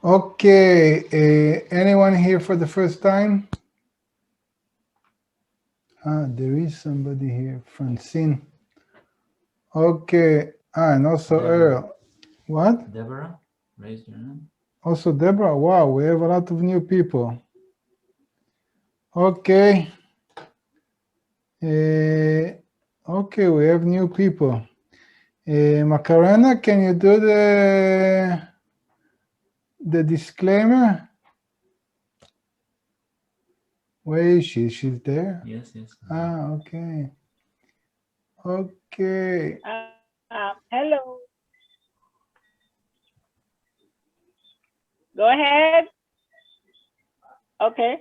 Okay, anyone here for the first time? There is somebody here, Francine. Okay, and also Earl. What? Deborah, raise your hand. Also Deborah, wow, we have a lot of new people. Okay. Okay, we have new people. Macarena, can you do the disclaimer? Where is she? She's there? Yes, yes. Okay. Okay. Hello. Go ahead. Okay.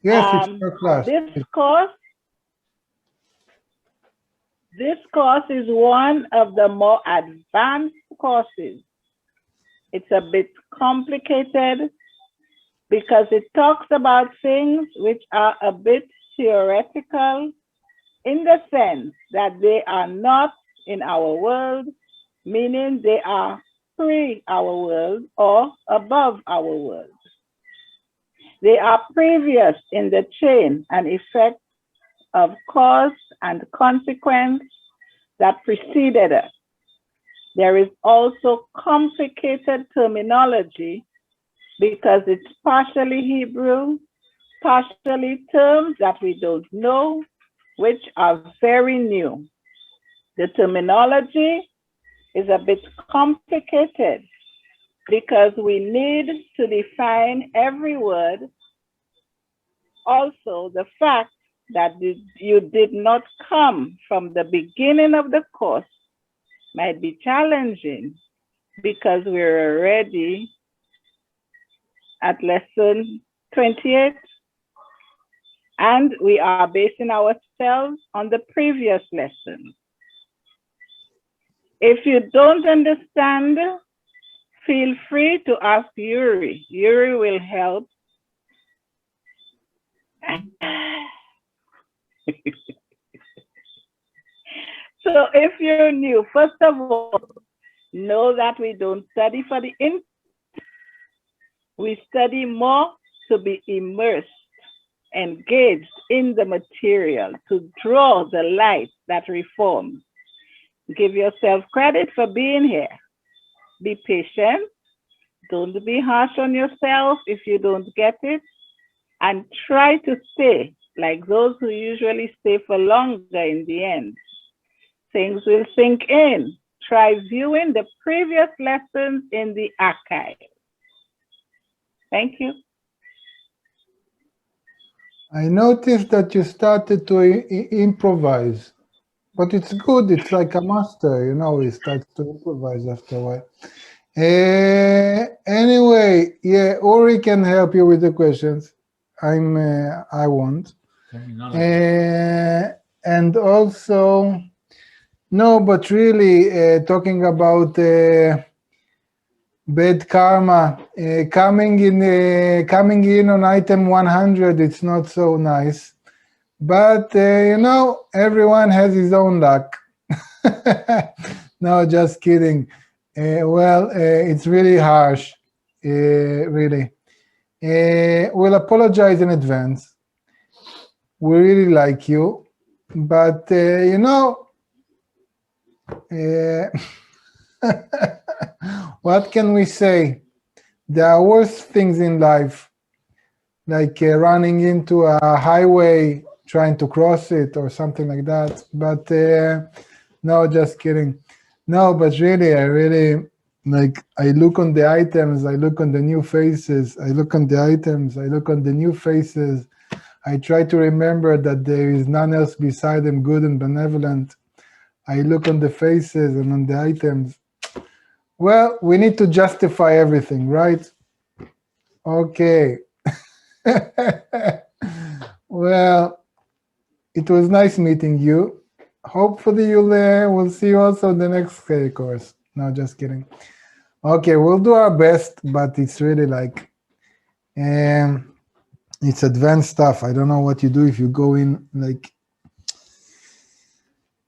Yes, it's your class. This course is one of the more advanced courses. It's a bit complicated because it talks about things which are a bit theoretical in the sense that they are not in our world, meaning they are pre our world or above our world. They are previous in the chain and effect of cause and consequence that preceded us. There is also complicated terminology because it's partially Hebrew, partially terms that we don't know, which are very new. The terminology is a bit complicated because we need to define every word. Also, the fact that you did not come from the beginning of the course might be challenging because we're already at lesson 28 and we are basing ourselves on the previous lesson. If you don't understand, feel free to ask Yuri. Yuri will help. So if you're new, first of all, know that we don't study for the intellect. We study more to be immersed, engaged in the material, to draw the light that reforms. Give yourself credit for being here. Be patient. Don't be harsh on yourself if you don't get it. And try to stay like those who usually stay for longer in the end. Things will sink in. Try viewing the previous lessons in the archive. Thank you. I noticed that you started to improvise, but it's good. It's like a master, you know, he starts to improvise after a while. Anyway, yeah, Uri can help you with the questions. I won't. And also, no, but really talking about bad karma coming in on item 100, it's not so nice. But you know, everyone has his own luck. No, just kidding. Well, it's really harsh, really. We'll apologize in advance. We really like you, but you know, what can we say? There are worse things in life, like running into a highway, trying to cross it or something like that. But no, just kidding. No, but really, I look on the items, I look on the new faces, I look on the items, I look on the new faces. I try to remember that there is none else beside them good and benevolent. I look on the faces and on the items. Well, we need to justify everything, right? Okay. Well, it was nice meeting you. Hopefully we'll see you also in the next course. No, just kidding. Okay, we'll do our best, but it's really like, it's advanced stuff. I don't know what you do if you go in like,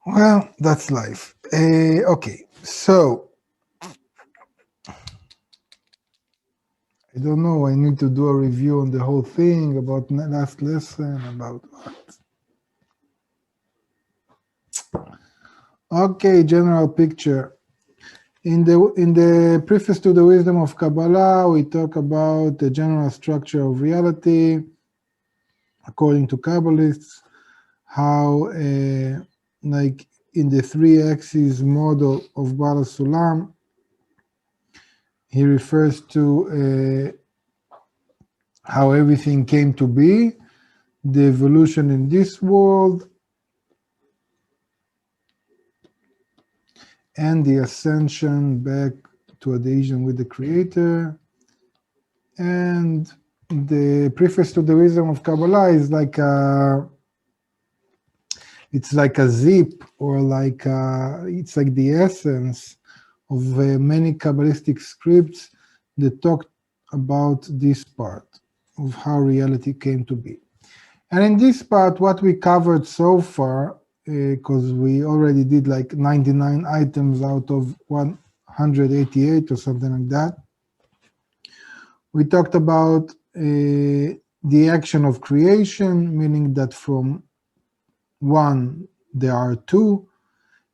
well, that's life. Okay, so I don't know. I need to do a review on the whole thing about last lesson, about what. Okay, general picture. In the preface to the Wisdom of Kabbalah, we talk about the general structure of reality, according to Kabbalists, how, like in the three-axis model of Bala Sulam, he refers to how everything came to be, the evolution in this world, and the ascension back to adhesion with the Creator. And the preface to the Wisdom of Kabbalah is like it's like a zip, or like it's like the essence of many Kabbalistic scripts that talk about this part of how reality came to be. And in this part, what we covered so far, because we already did like 99 items out of 188 or something like that, we talked about the action of creation, meaning that from one there are two,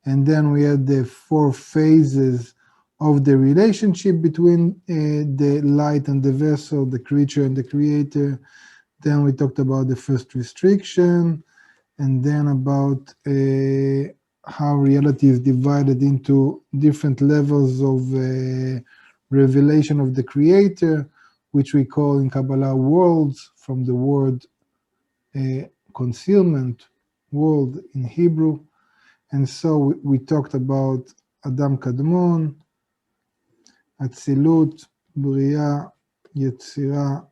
and then we had the four phases of the relationship between the light and the vessel, the creature and the creator. Then we talked about the first restriction, and then about how reality is divided into different levels of revelation of the creator, which we call in Kabbalah worlds, from the word concealment, world in Hebrew. And so we talked about Adam Kadmon, Atzilut, Bria, Yetzirah,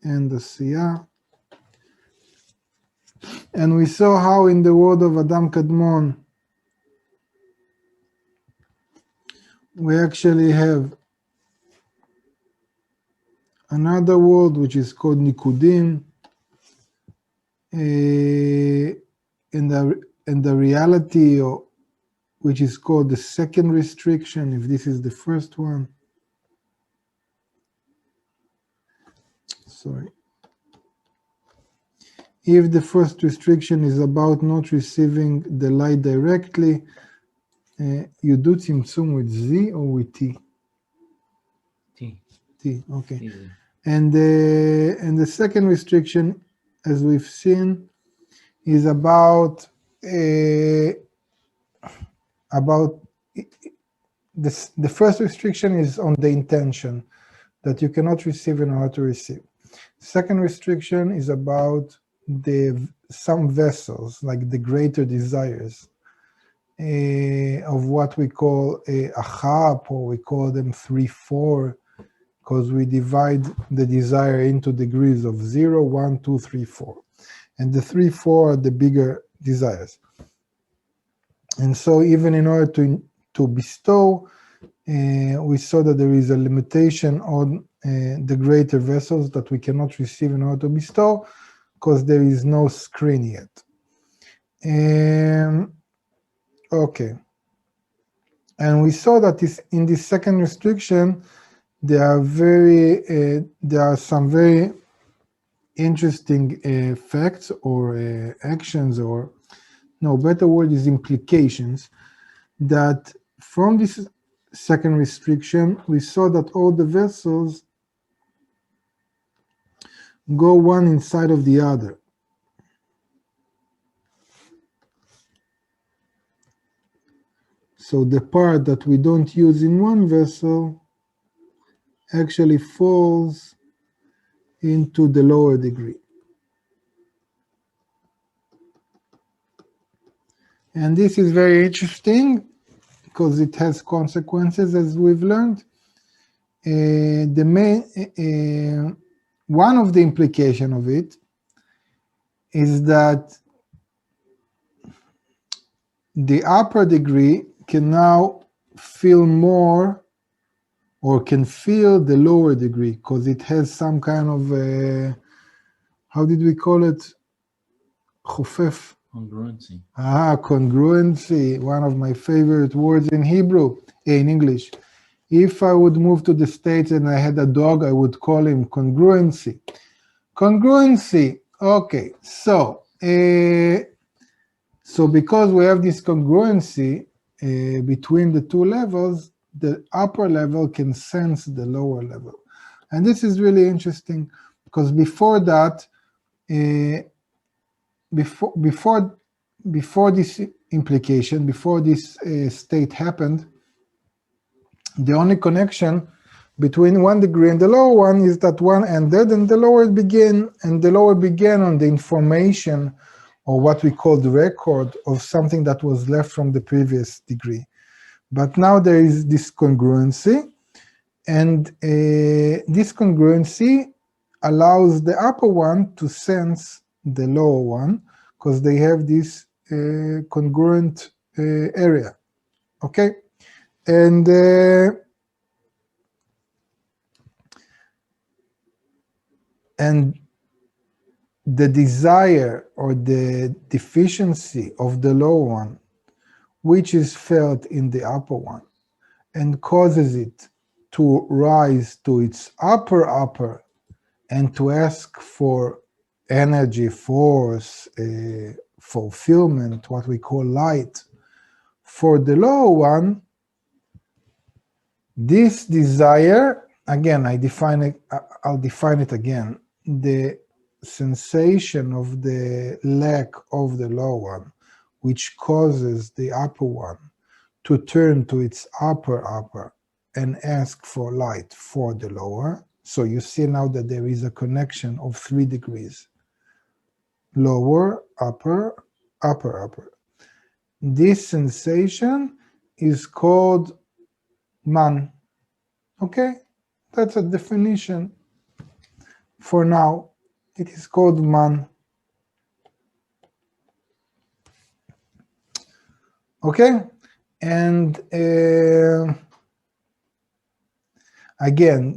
and Asiyah. And we saw how in the world of Adam Kadmon, we actually have another world which is called Nikudim, and the reality which is called the second restriction, if this is the first one. Sorry. If the first restriction is about not receiving the light directly, you do tzimtzum with Z or with T? T. T, okay. Easy. And the second restriction, as we've seen, is about the first restriction is on the intention, that you cannot receive in order to receive. Second restriction is about some vessels, like the greater desires, of what we call a chap, or we call them 3-4, because we divide the desire into degrees of 0, 1, 2, 3, 4. And the 3-4 are the bigger desires. And so even in order to bestow, we saw that there is a limitation on the greater vessels, that we cannot receive in order to bestow, because there is no screen yet. Okay. And we saw that in this second restriction, there are some very interesting facts or actions, or no, better word is implications, that from this second restriction, we saw that all the vessels go one inside of the other. So the part that we don't use in one vessel actually falls into the lower degree. And this is very interesting because it has consequences, as we've learned. One of the implications of it is that the upper degree can now feel more, or can feel the lower degree, because it has some kind of, how did we call it? Chofef. Congruency. Congruency, one of my favorite words in Hebrew, in English. If I would move to the States and I had a dog, I would call him congruency. Congruency, okay, so because we have this congruency between the two levels, the upper level can sense the lower level. And this is really interesting because before that, before this implication, before this state happened, the only connection between 1 degree and the lower one is that one ended and the lower began, and the lower began on the information or what we call the record of something that was left from the previous degree. But now there is this congruency, and this congruency allows the upper one to sense the lower one because they have this congruent area, okay? And the desire or the deficiency of the lower one, which is felt in the upper one, and causes it to rise to its upper, and to ask for energy, force, fulfillment, what we call light. For the lower one, this desire, again, I'll define it again, the sensation of the lack of the lower one, which causes the upper one to turn to its upper and ask for light for the lower. So you see now that there is a connection of 3 degrees. Lower, upper. This sensation is called man. Okay? That's a definition for now. It is called man. Okay? And again,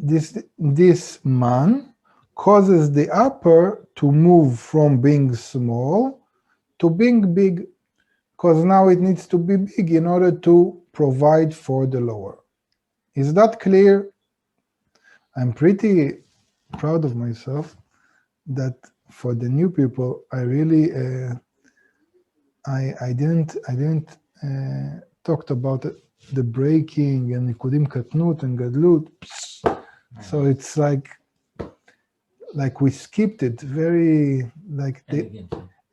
this man causes the upper to move from being small to being big, because now it needs to be big in order to provide for the lower. Is that clear? I'm pretty proud of myself that for the new people, I really I didn't talked about the breaking and Nikudim Katnut and Gadlut. So it's like we skipped it very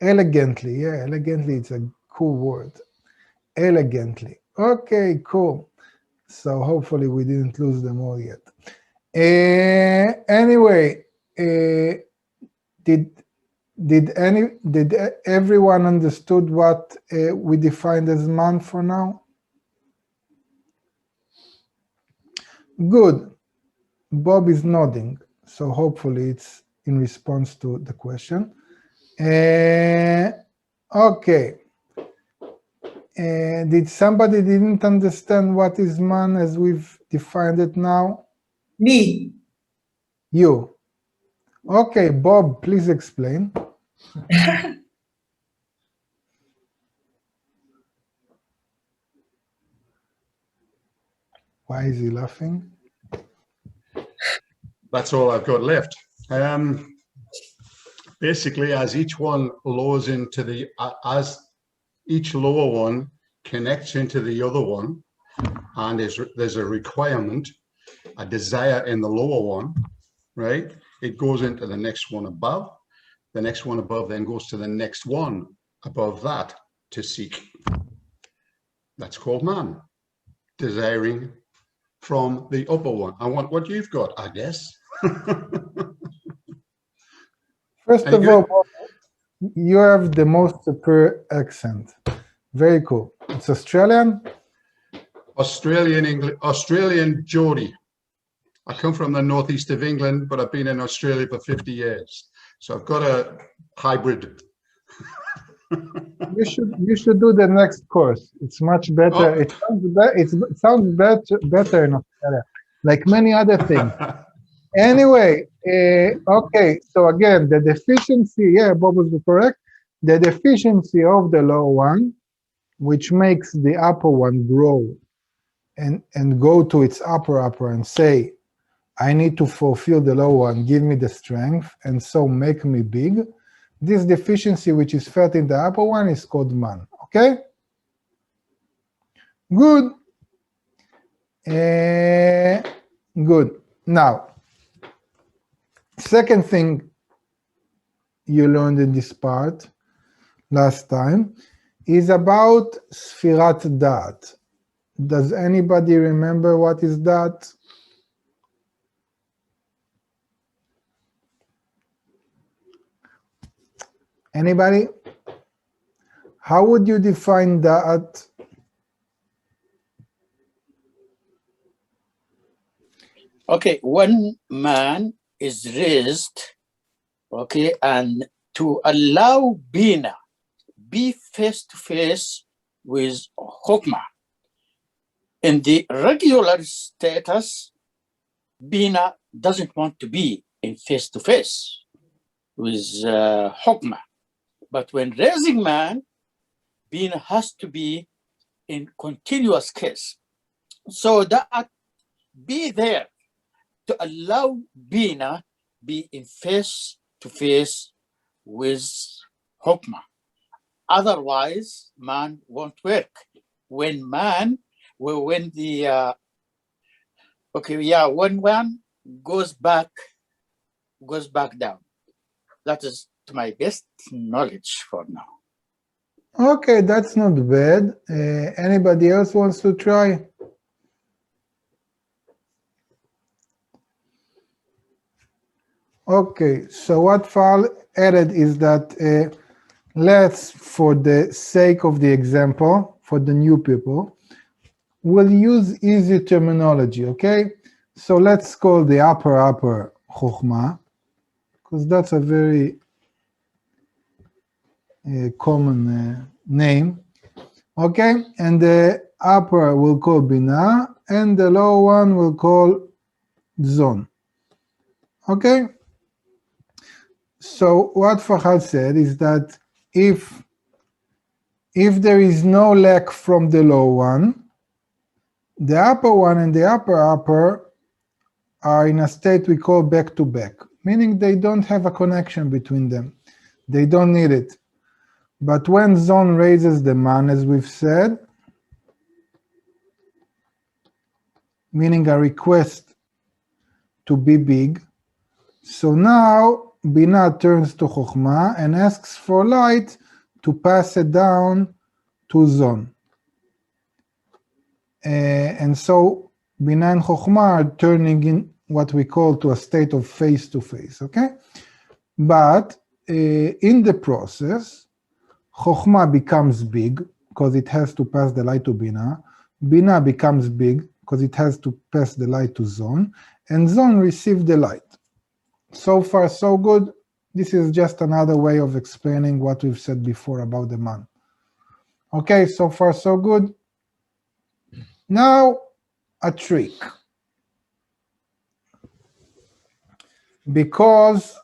elegantly. Yeah, elegantly, it's a cool word. Elegantly. Okay, cool. So hopefully we didn't lose them all yet. Anyway, did everyone understood what we defined as man for now? Good. Bob is nodding, so hopefully it's in response to the question. Okay. Did somebody didn't understand what is man as we've defined it now? Me. You. Okay, Bob, please explain. Why is he laughing? That's all I've got left. Basically, as each one lowers into the, as each lower one connects into the other one, and there's a requirement, a desire in the lower one, right? It goes into the next one above. The next one above then goes to the next one above that to seek. That's called man, desiring from the upper one. I want what you've got, I guess. First of all, you have the most superb accent. Very cool. It's Australian? Australian English, Australian Geordie. I come from the northeast of England, but I've been in Australia for 50 years. So I've got a hybrid. You should do the next course. It's much better. Oh. It sounds better in Australia, like many other things. Anyway, okay. So again, the deficiency. Yeah, Bob was correct. The deficiency of the lower one, which makes the upper one grow and go to its upper and say, I need to fulfill the lower one, give me the strength, and so make me big. This deficiency which is felt in the upper one is called man. Okay? Good. Good. Now, second thing you learned in this part last time is about Sfirat Da'at. Does anybody remember what is that? Anybody? How would you define Da'at? Okay, when man is raised, okay, and to allow Bina be face to face with Hokmah. In the regular status, Bina doesn't want to be in face to face with Hokmah. But when raising man, Bina has to be in continuous case. So that be there to allow Bina be in face to face with Hokmah. Otherwise, man won't work. When man when one goes back down. That is to my best knowledge for now. Okay, that's not bad. Anybody else wants to try? Okay, so what Fal added is that let's, for the sake of the example, for the new people, we'll use easy terminology, okay? So let's call the upper Chokhmah, because that's a very common name, okay? And the upper we'll call Binah, and the lower one we'll call Zon, okay? So what Fahad said is that if there is no lack from the low one, the upper one and the upper are in a state we call back-to-back, meaning they don't have a connection between them. They don't need it. But when Zon raises the man, as we've said, meaning a request to be big, so now Binah turns to Chokhmah and asks for light to pass it down to Zon. And so Binah and Chokhmah are turning in what we call to a state of face-to-face, okay? But in the process, Chokhmah becomes big because it has to pass the light to Binah. Binah becomes big because it has to pass the light to Zon. And Zon receives the light. So far, so good. This is just another way of explaining what we've said before about the man. Okay, so far, so good. Now, a trick. Because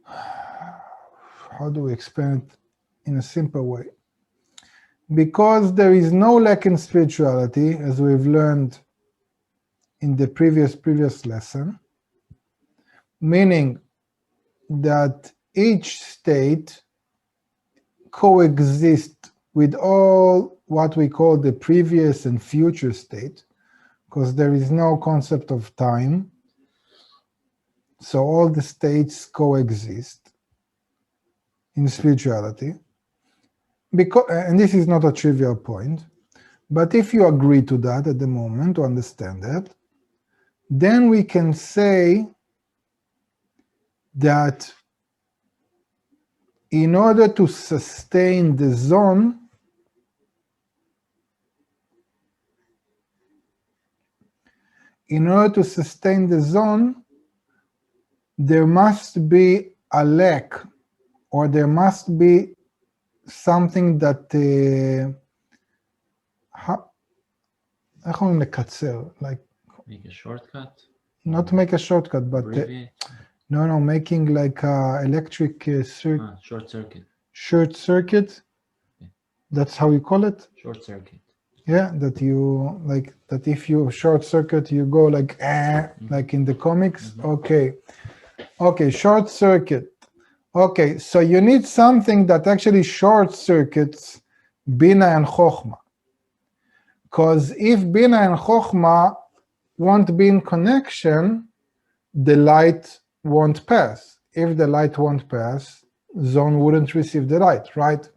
how do we explain it in a simple way? Because there is no lack in spirituality, as we've learned in the previous lesson, meaning that each state coexists with all what we call the previous and future state, because there is no concept of time. So all the states coexist in spirituality. And this is not a trivial point, but if you agree to that at the moment, to understand that, then we can say that in order to sustain the Zon, there must be a lack, or there must be something that איך אומרים לקצר? Like, make a shortcut? Not make a shortcut, but Abbreviate? no, making like a electric Short circuit. short circuit. That's how you call it. Short circuit. Yeah, that you like that if you short circuit, you go like like in the comics. Okay, okay, short circuit. Okay, so you need something that actually short circuits Bina and Chokhmah. Because if Bina and Chokhmah won't be in connection, the light won't pass. If the light won't pass, zone wouldn't receive the light, right?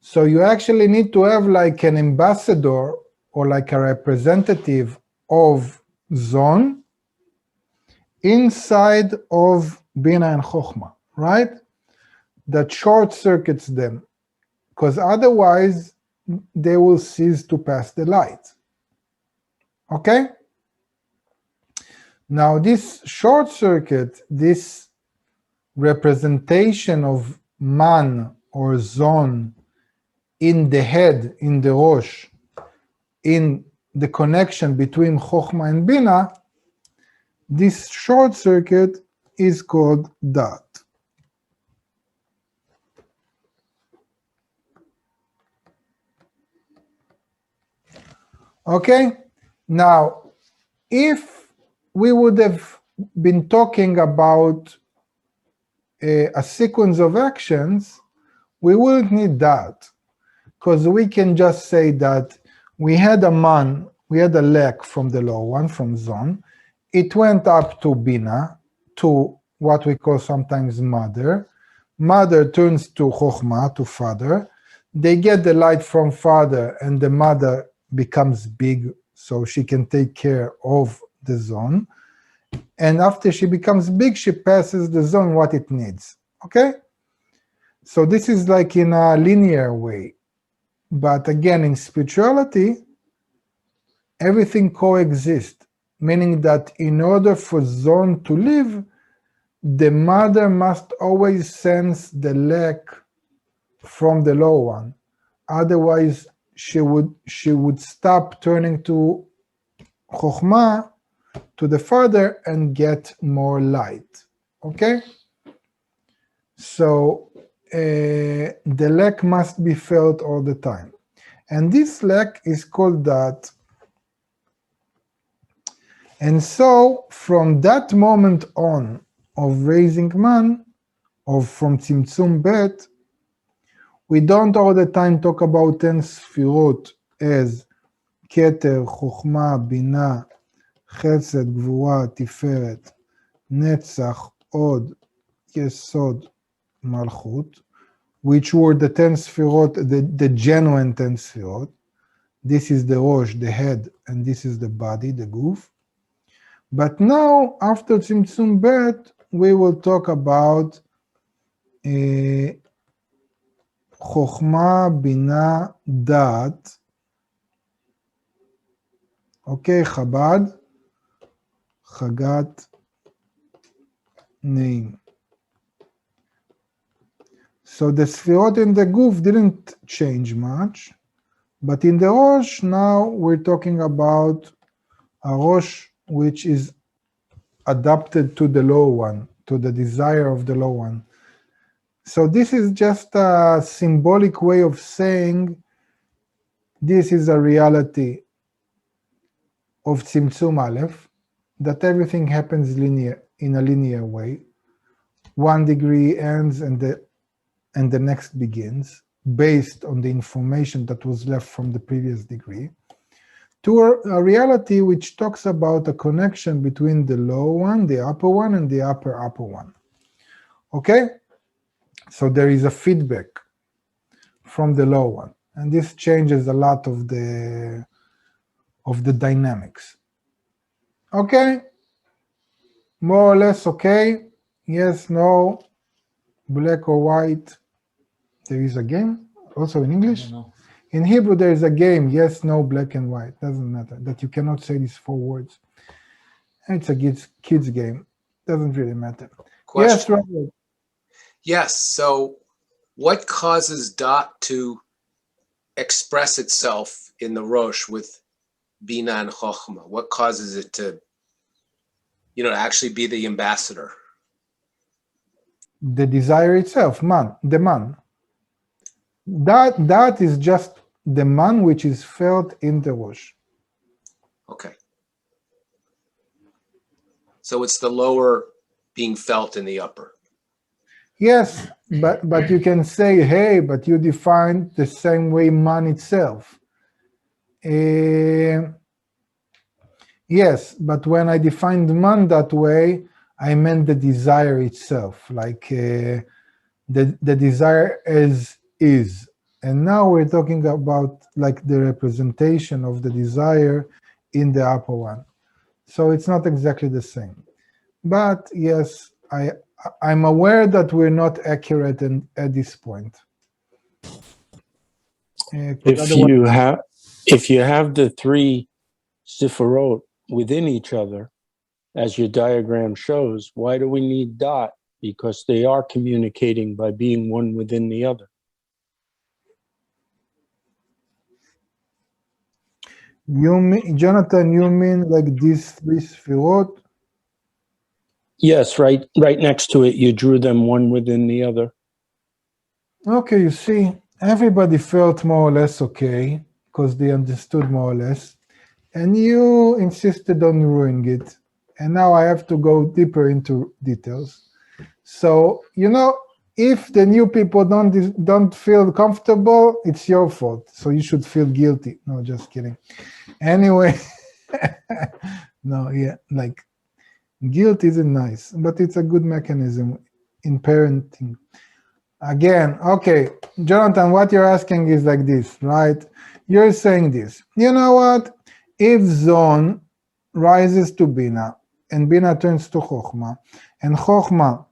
So you actually need to have like an ambassador or like a representative of zone inside of Bina and Chokhmah, right? That short circuits them, because otherwise they will cease to pass the light. Okay? Now this short circuit, this representation of man or zone in the head, in the Rosh, in the connection between Chokhmah and Bina, this short circuit is called Dat. Okay? Now, if we would have been talking about a sequence of actions, we wouldn't need that, because we can just say that we had a man, we had a leg from the lower one, from zone. It went up to Bina, to what we call sometimes mother. Mother turns to Chokhmah, to father. They get the light from father, and the mother becomes big, so she can take care of the zone. And after she becomes big, she passes the zone what it needs. Okay? So this is like in a linear way. But again, in spirituality, everything coexists, meaning that in order for zone to live, the mother must always sense the lack from the low one. Otherwise, she would stop turning to Chokhmah, to the father, and get more light. Okay? So the lack must be felt all the time. And this lack is called Dat. And so from that moment on of raising man, or from Tzimtzum Bet, we don't all the time talk about 10 Sfirot as Keter, Chokhmah, Bina, Chesed, Gvura, Tiferet, Netzach, Od, Yesod, Malchut, which were the 10 Sfirot, the genuine 10 Sfirot. This is the Rosh, the head, and this is the body, the Guf. But now, after Tzimtzum Bet, we will talk about Chokhmah, Bina, Dat. Okay, Chabad, Chagat, name. So the Sfirot in the Guf didn't change much, but in the Rosh, now we're talking about a Rosh which is adapted to the low one, to the desire of the low one. So this is just a symbolic way of saying this is a reality of Tzimtzum Aleph, that everything happens in a linear way. 1 degree ends and the next begins, based on the information that was left from the previous degree, to a reality which talks about a connection between the low one, the upper one, and the upper one. Okay? So there is a feedback from the low one, and this changes a lot of the dynamics. Okay? More or less okay? Yes, no, black or white. There is a game, also in English. In Hebrew, there is a game, yes, no, black and white. Doesn't matter, that you cannot say these 4 words. It's a kids game. Doesn't really matter. Question. Yes, Robert. Yes, so what causes dot to express itself in the Rosh with Bina and Chokhmah? What causes it to, actually be the ambassador? the desire itself, man, the man. That is just the man which is felt in the Rosh. Okay. So it's the lower being felt in the upper. Yes, but you can say, hey, but you define the same way man itself. Yes, but when I defined man that way, I meant the desire itself, like the desire as is. And now we're talking about like the representation of the desire in the upper one. So it's not exactly the same. But yes, I'm aware that we're not accurate at this point. If you have the three Sifirot within each other, as your diagram shows, why do we need dot? Because they are communicating by being one within the other. You mean, Jonathan, you mean like these three Sfirot? Yes, right next to it, you drew them one within the other. Okay, you see, everybody felt more or less okay, because they understood more or less. And you insisted on ruining it. And now I have to go deeper into details. So, you know, if the new people don't feel comfortable, it's your fault. So you should feel guilty. No, just kidding. Anyway, no, yeah, like guilt isn't nice, but it's a good mechanism in parenting. Again, okay, Jonathan, what you're asking is like this, right? You're saying this. You know what? If Zon rises to Bina, and Bina turns to Chokhmah, and Chokhmah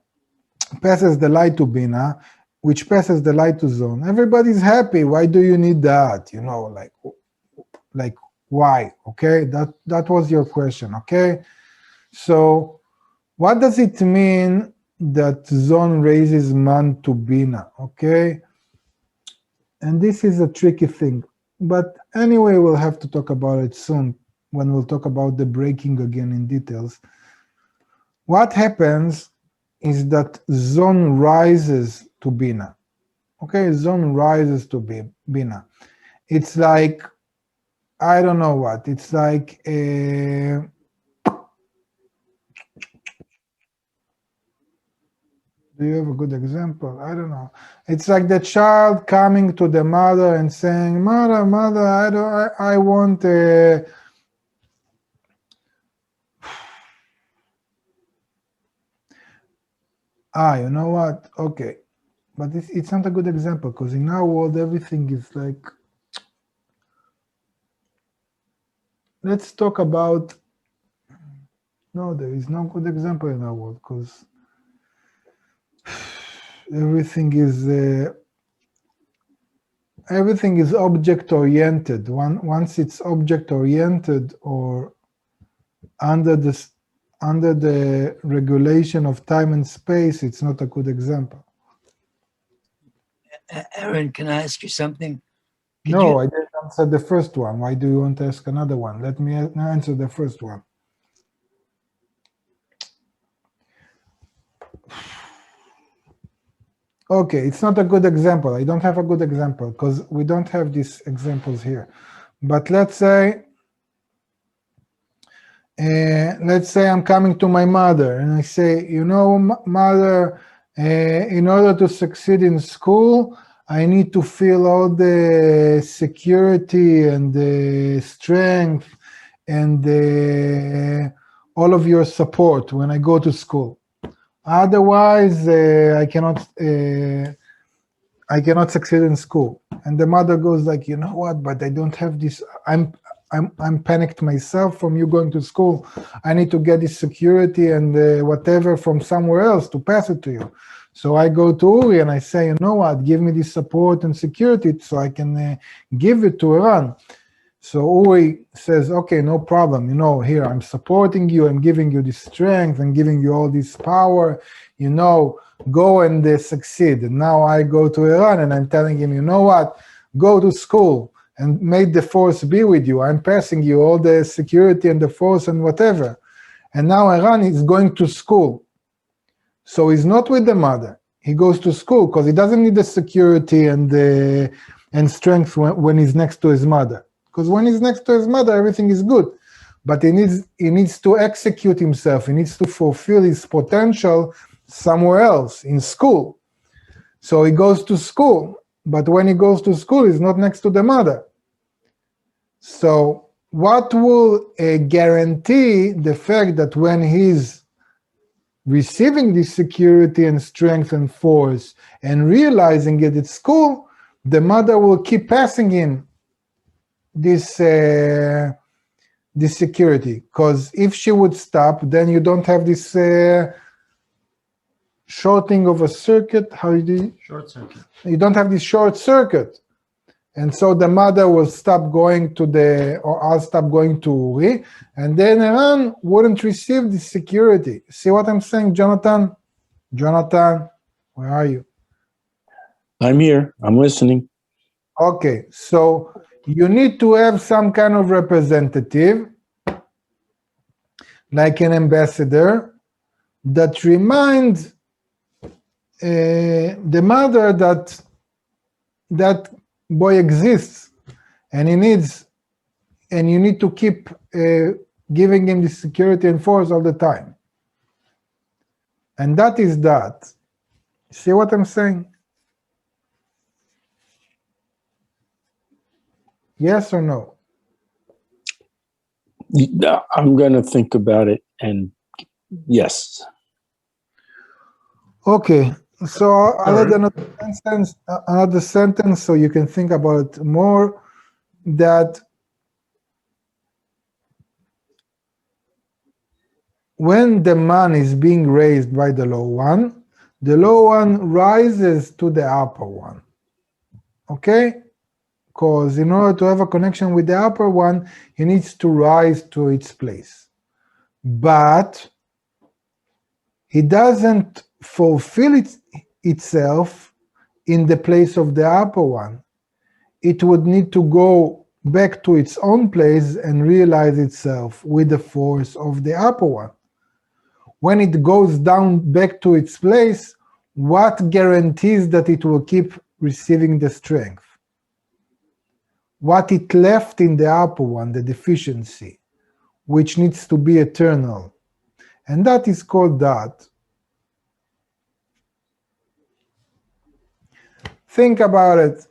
passes the light to Bina, which passes the light to Zon, everybody's happy. Why do you need that? You know, like why? Okay, that was your question. Okay, so what does it mean that Zon raises man to Bina? Okay, and this is a tricky thing, but anyway, we'll have to talk about it soon when we'll talk about the breaking again in details. What happens is that Zon rises to Bina. Okay, Zon rises to Bina. It's like, I don't know what, it's like a... Do you have a good example? I don't know. It's like the child coming to the mother and saying, mother, I want a... you know what? Okay. But it's not a good example, because in our world, everything is like... Let's talk about... No, there is no good example in our world, because everything is object-oriented. Once it's object-oriented or under the regulation of time and space, it's not a good example. Aaron, can I ask you something? I didn't answer the first one. Why do you want to ask another one? Let me answer the first one. Okay, it's not a good example. I don't have a good example because we don't have these examples here. But let's say I'm coming to my mother and I say, you know, mother, in order to succeed in school, I need to feel all the security and the strength and all of your support when I go to school. Otherwise, I cannot succeed in school. And the mother goes like, you know what? But I don't have this. I'm panicked myself from you going to school. I need to get this security and whatever from somewhere else to pass it to you. So I go to Uri and I say, you know what? Give me this support and security so I can give it to Iran. So Uri says, okay, no problem. You know, here, I'm supporting you. I'm giving you this strength and giving you all this power. You know, go and succeed. And now I go to Iran and I'm telling him, you know what? Go to school and make the force be with you. I'm passing you all the security and the force and whatever. And now Iran is going to school. So he's not with the mother. He goes to school because he doesn't need the security and strength when he's next to his mother. Because when he's next to his mother, everything is good. But he needs to execute himself. He needs to fulfill his potential somewhere else, in school. So he goes to school. But when he goes to school, he's not next to the mother. So what will guarantee the fact that when he's receiving this security and strength and force and realizing it at school, the mother will keep passing him this security? Because if she would stop, then you don't have this shorting of a circuit. How you do? Short circuit. You don't have this short circuit. And so the mother will stop going to or I'll stop going to Uri, and then Iran wouldn't receive the security. See what I'm saying, Jonathan? Jonathan, where are you? I'm here. I'm listening. Okay, so you need to have some kind of representative, like an ambassador, that reminds the mother that that boy exists, and you need to keep giving him the security and force all the time. And that is that. See what I'm saying? Yes or no? I'm going to think about it, and yes. Okay, so I'll add another sentence so you can think about it more, that when the man is being raised by the low one rises to the upper one. Okay? Because in order to have a connection with the upper one, he needs to rise to its place. But he doesn't fulfill itself in the place of the upper one. It would need to go back to its own place and realize itself with the force of the upper one. When it goes down back to its place, what guarantees that it will keep receiving the strength? What it left in the upper one, the deficiency, which needs to be eternal. And that is called that. Think about it.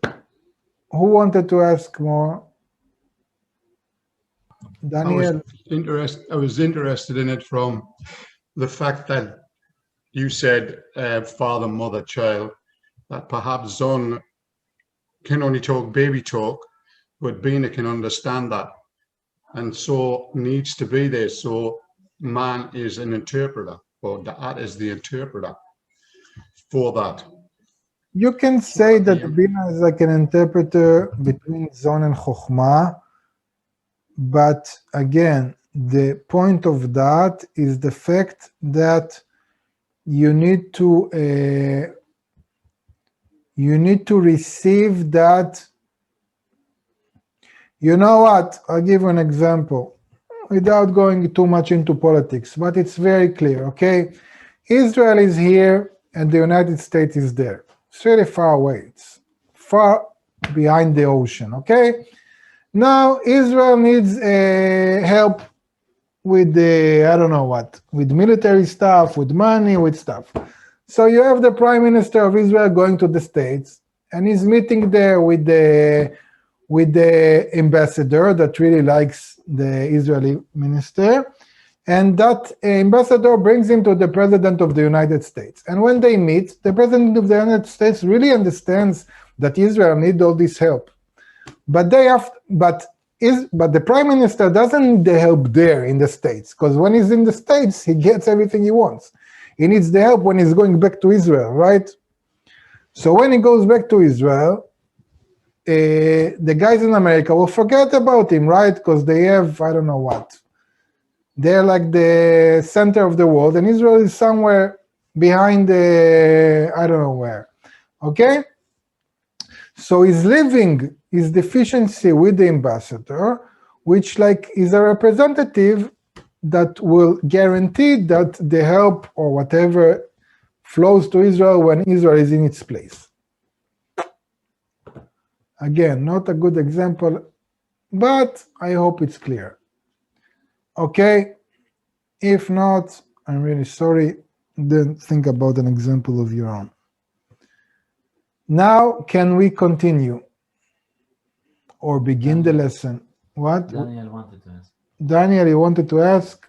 Who wanted to ask more? Daniel? I was interested in it from the fact that you said father, mother, child, that perhaps Zon can only talk baby talk, but Bina can understand that, and so needs to be there. So man is an interpreter, or Da'at is the interpreter for that. You can say that Bina is like an interpreter between Zon and Chokhmah, but again, the point of that is the fact that you need to receive that. You know what? I'll give you an example without going too much into politics, but it's very clear, okay? Israel is here and the United States is there. It's really far away. It's far behind the ocean, okay? Now, Israel needs help with I don't know what, with military stuff, with money, with stuff. So you have the Prime Minister of Israel going to the States, and he's meeting there with the ambassador that really likes the Israeli minister, and that ambassador brings him to the President of the United States. And when they meet, the President of the United States really understands that Israel needs all this help. But the Prime Minister doesn't need the help there in the States, because when he's in the States, he gets everything he wants. He needs the help when he's going back to Israel, right? So when he goes back to Israel, the guys in America will forget about him, right? Because they have, I don't know what. They're like the center of the world, and Israel is somewhere behind I don't know where. Okay? So he's leaving his deficiency with the ambassador, which like is a representative that will guarantee that the help or whatever flows to Israel when Israel is in its place. Again, not a good example, but I hope it's clear. Okay, if not, I'm really sorry. Then think about an example of your own. Now, can we continue or begin the lesson? What? Daniel wanted to ask. Daniel, you wanted to ask?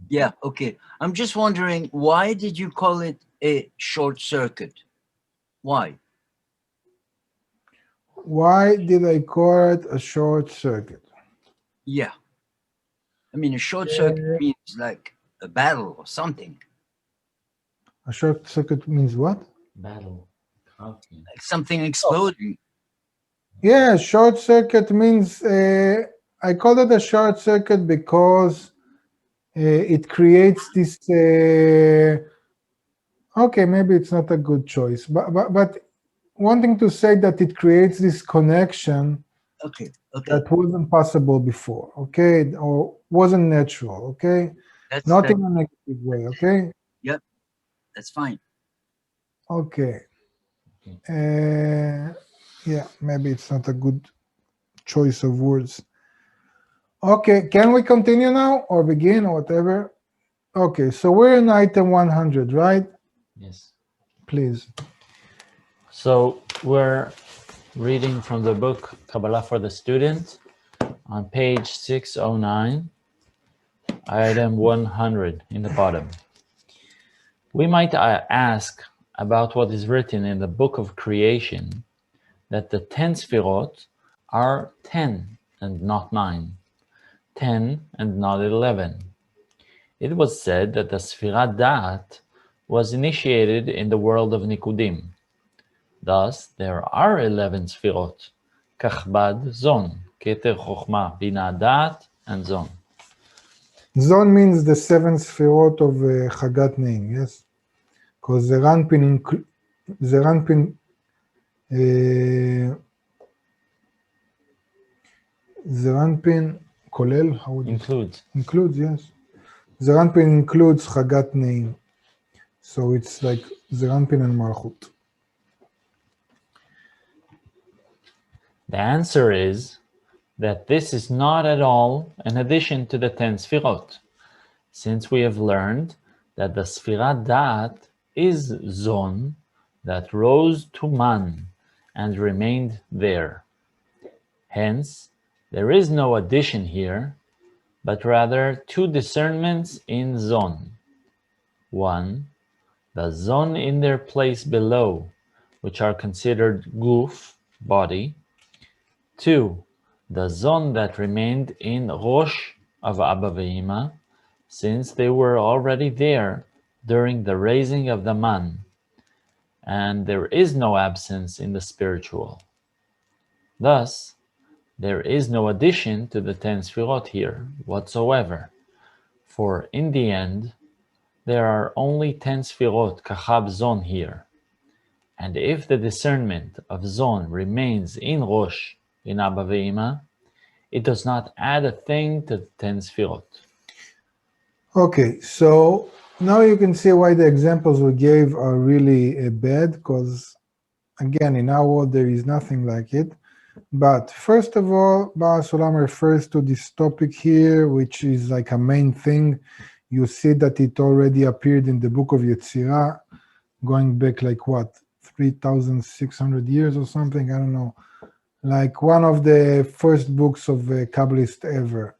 Yeah, okay. I'm just wondering, why did you call it a short circuit? Why? Why did I call it a short circuit? Yeah. I mean, a short circuit means like a battle or something. A short circuit means what? Battle. Okay. Like something exploding. Yeah, short circuit means, I call it a short circuit because it creates this, okay, maybe it's not a good choice, but wanting to say that it creates this connection Okay, okay. that wasn't possible before, okay, or wasn't natural, okay, not in a negative way, okay. Yep, that's fine. Okay. Yeah, maybe it's not a good choice of words. Okay, can we continue now or begin or whatever? Okay, so we're in item 100, right? Yes. Please. So we're reading from the book Kabbalah for the Student on page 609, item 100 in the bottom. We might ask about what is written in the book of creation, that the 10 Sfirot are 10 and not 9, 10 and not 11. It was said that the Sfirat Da'at was initiated in the world of Nikudim. Thus, there are 11 Sfirot, Kachbad, Zon, Keter, Chochma, Bina, Da'at, and Zon. Zon means the 7 Sfirot of Chagat Neim, yes? Because the Ranpin כולל, how would you Includes. includes, yes. The Ranpin includes Chagat Neim. So it's like the Ranpin and Malchut. The answer is that this is not at all an addition to the 10 Sfirot, since we have learned that the Sfirat Da'at is Zon that rose to Man and remained there. Hence, there is no addition here, but rather two discernments in Zon. One, the Zon in their place below, which are considered Guf, body. Two, the Zon that remained in Rosh of Abba Ve'ima, since they were already there during the raising of the Man, and there is no absence in the spiritual. Thus, there is no addition to the 10 Sfirot here whatsoever, for in the end, there are only 10 Sfirot Kachab Zon here, and if the discernment of Zon remains in Rosh, in Abba Ve'ima, it does not add a thing to the 10 Sfirot. Okay, so now you can see why the examples we gave are really bad, because again, in our world, there is nothing like it. But first of all, Baal Sulam refers to this topic here, which is like a main thing. You see that it already appeared in the book of Yetzirah, going back like what, 3,600 years or something? I don't know. Like one of the first books of Kabbalist ever,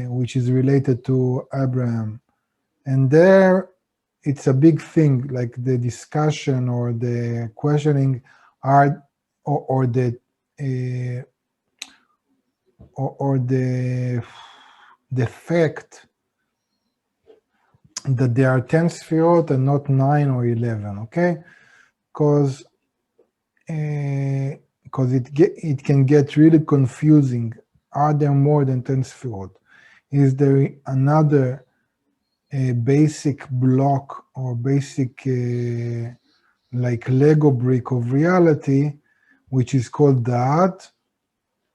which is related to Abraham. And there, it's a big thing, like the discussion or the questioning are, or the fact that there are 10 Sfirot and not 9 or 11, okay? Because it can get really confusing. Are there more than 10 Sfirot? Is there another basic block or basic like Lego brick of reality, which is called Da'at,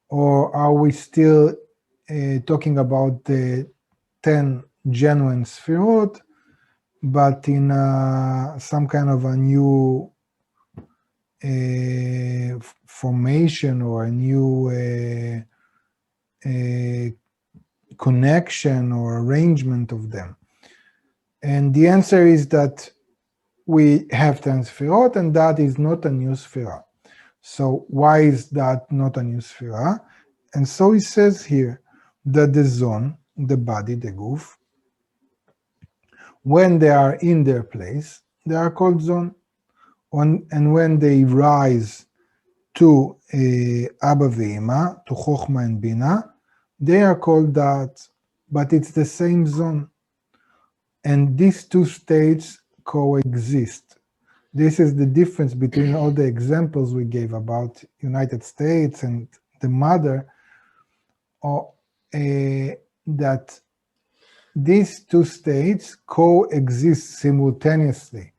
or are we still talking about the 10 genuine sfirot, but in some kind of a new formation or a new connection or arrangement of them? And the answer is that we have 10 sfirot, and that is not a new sfira. So why is that not a new sfira? And so he says here that the zone, the body, the guf, when they are in their place, they are called zone. And when they rise to Abba Ve'ima, to Chochma and Bina, they are called that, but it's the same zone. And these two states coexist. This is the difference between all the examples we gave about United States and the mother, that these two states coexist simultaneously.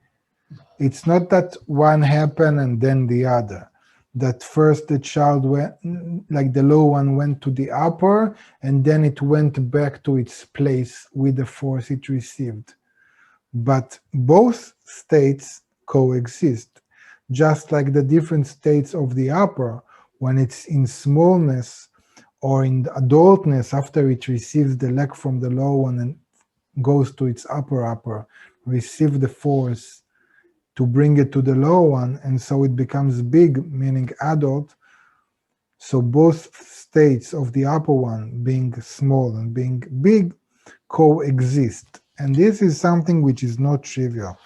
It's not that one happened and then the other. That first the child went, like the low one went to the upper, and then it went back to its place with the force it received. But both states coexist, just like the different states of the upper, when it's in smallness or in adultness after it receives the lack from the low one and goes to its upper, receive the force to bring it to the low one, and so it becomes big, meaning adult. So both states of the upper one, being small and being big, coexist. And this is something which is not trivial,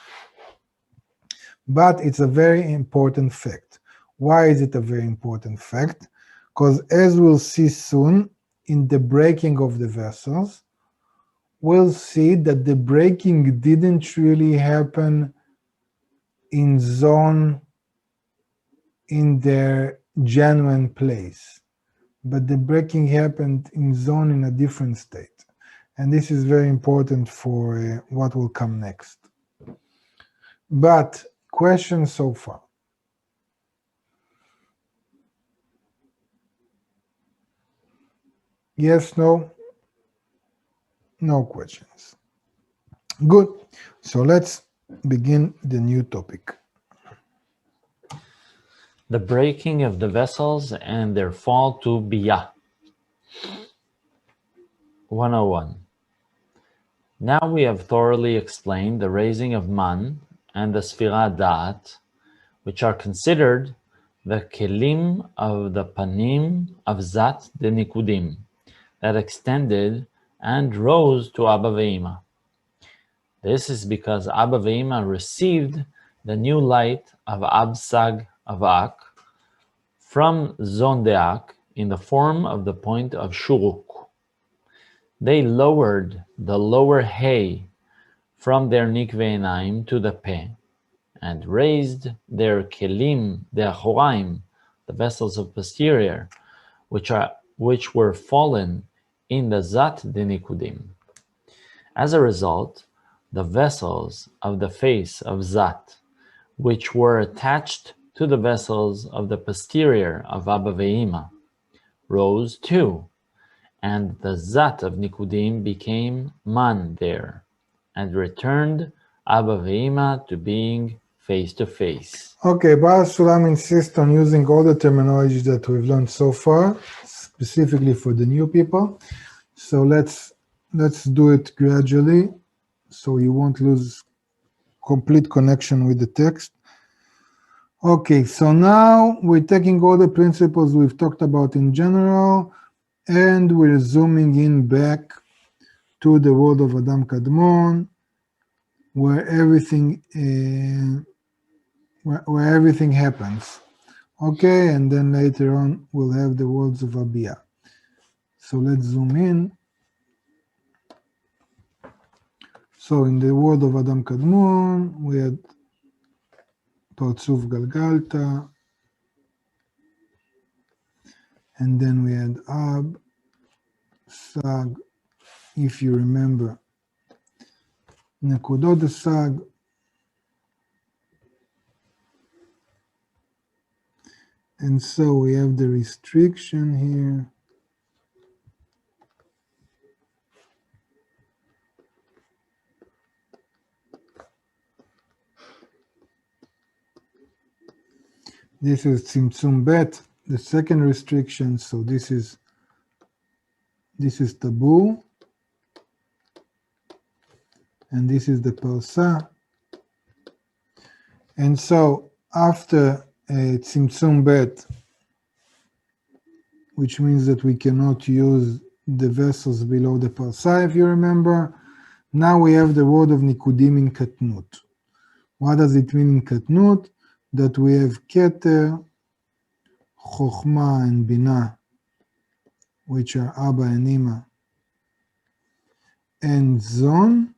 but it's a very important fact. Why is it a very important fact? Because as we'll see soon, in the breaking of the vessels, we'll see that the breaking didn't really happen in zone in their genuine place, but the breaking happened in zone in a different state. And this is very important for what will come next. But questions so far? Yes, no? No questions. Good. So let's begin the new topic. The breaking of the vessels and their fall to Biyah. 101. Now we have thoroughly explained the raising of Man and the Sfirat Da'at, which are considered the Kelim of the Panim of Zat de Nikudim, that extended and rose to Abba Ve'ima. This is because Abba Ve'ima received the new light of Absag of Ak from Zon de Ak in the form of the point of Shuruk. They lowered the lower hay from their Nikve'enaim to the Peh, and raised their Kelim, their Choraim, the vessels of posterior, which were fallen in the Zat de Nikudim. As a result, the vessels of the face of Zat, which were attached to the vessels of the posterior of Abba Ve'ima, rose too, and the Zat of Nikudim became Man there, and returned Abba Ve'ima to being face to face. Okay, Baal Sulam insists on using all the terminology that we've learned so far, specifically for the new people. So let's do it gradually, so you won't lose complete connection with the text. Okay, so now we're taking all the principles we've talked about in general, and we're zooming in back to the world of Adam Kadmon, where everything happens. Okay, and then later on we'll have the worlds of Abiyah. So let's zoom in. So in the world of Adam Kadmon, we had Partzuf Galgalta, and then we had Ab, Sag, if you remember, Nekodot Sag, And so we have the restriction here. This is Tzimtzum Bet, the second restriction. So this is taboo, and this is the Parsa. And so after Tzimtzum Bet, which means that we cannot use the vessels below the Parsa, if you remember, now we have the word of Nikudim in Katnut. What does it mean in Katnut? That we have Keter, Chokhmah, and Binah, which are Abba and Ima, and Zon,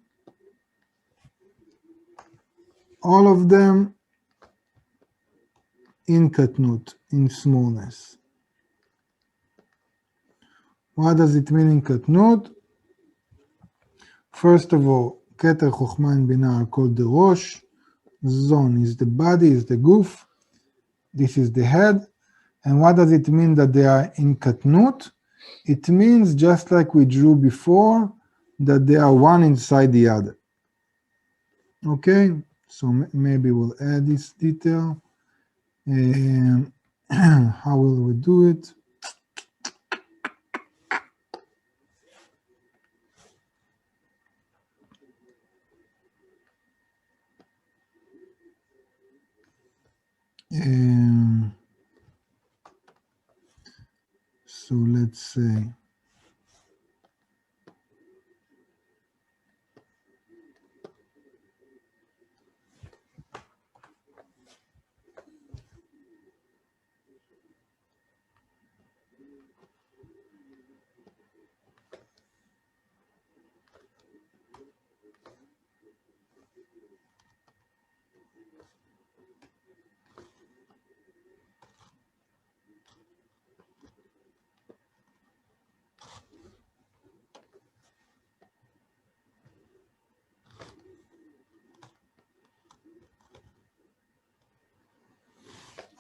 all of them in Katnut, in smallness. What does it mean in Katnut? First of all, Keter, Chokhmah, and Binah are called the Rosh. Zon is the body, is the goof. This is the head. And what does it mean that they are in Katnut? It means, just like we drew before, that they are one inside the other. Okay, so maybe we'll add this detail. How will we do it? So let's say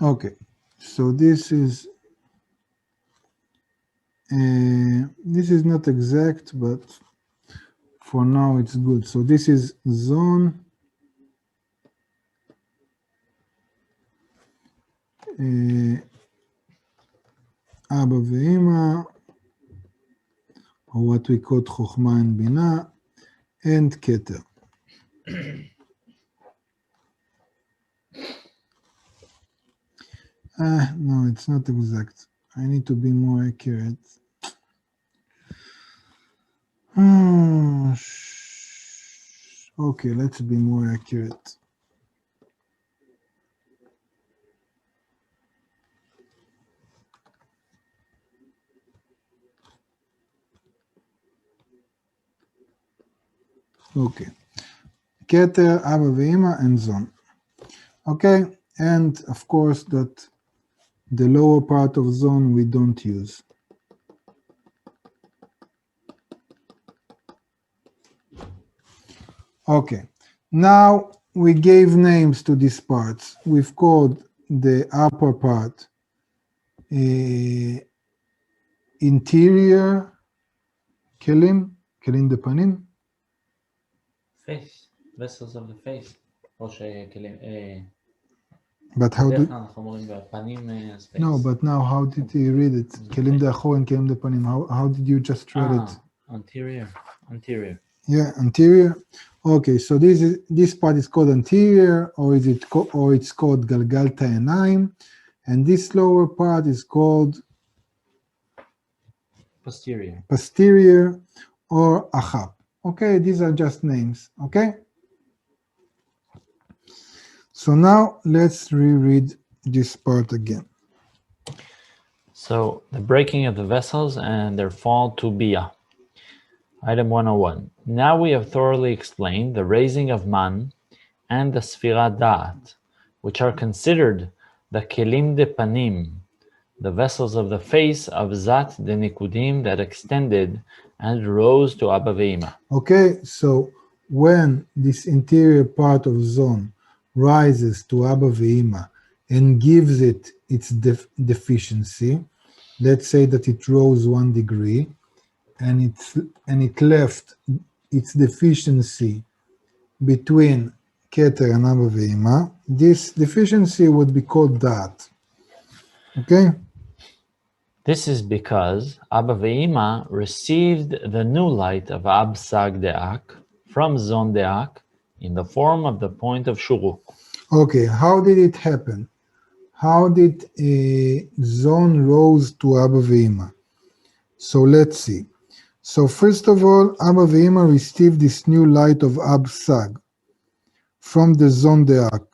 okay, so this is not exact, but for now it's good. So this is Zon, Abba ve'Ima, or what we call Chokhmah and Binah, and Keter. No, it's not exact. I need to be more accurate. Okay, let's be more accurate. Okay, Keter, Abba ve'Ima, and Zon. Okay, and of course that the lower part of Zon we don't use. Okay, now we gave names to these parts. We've called the upper part interior kelim de panim. Face, vessels of the face. או שכלים, But how do... אנחנו אומרים בפנים space. No, but now how did he read it? Kelim de achor and kelim de panim. How did you just read it? Anterior. Yeah, anterior. Okay, so this part is called anterior, or it's called galgal ta'enaim, and this lower part is called posterior or achap. Okay, these are just names. Okay. So now let's reread this part again. So the breaking of the vessels and their fall to Bia. Item 101. Now we have thoroughly explained the raising of man and the Sfirat Da'at, which are considered the Kelim de Panim, the vessels of the face of Zat de Nikudim that extended and rose to Abba ve'Ima. Okay, so when this interior part of Zon rises to Abba ve'Ima and gives it its deficiency. Let's say that it rose 1 degree, and it left its deficiency between Keter and Abba Ve'ima. This deficiency would be called Dat. Okay? This is because Abba Ve'ima received the new light of Ab Sag De'ak from Zon De'ak in the form of the point of Shuruk. Okay, how did it happen? How did Zon rose to Abba Ve'ima? So let's see. So first of all, Abba Ve'ima received this new light of Ab Sag from the Zon De'ak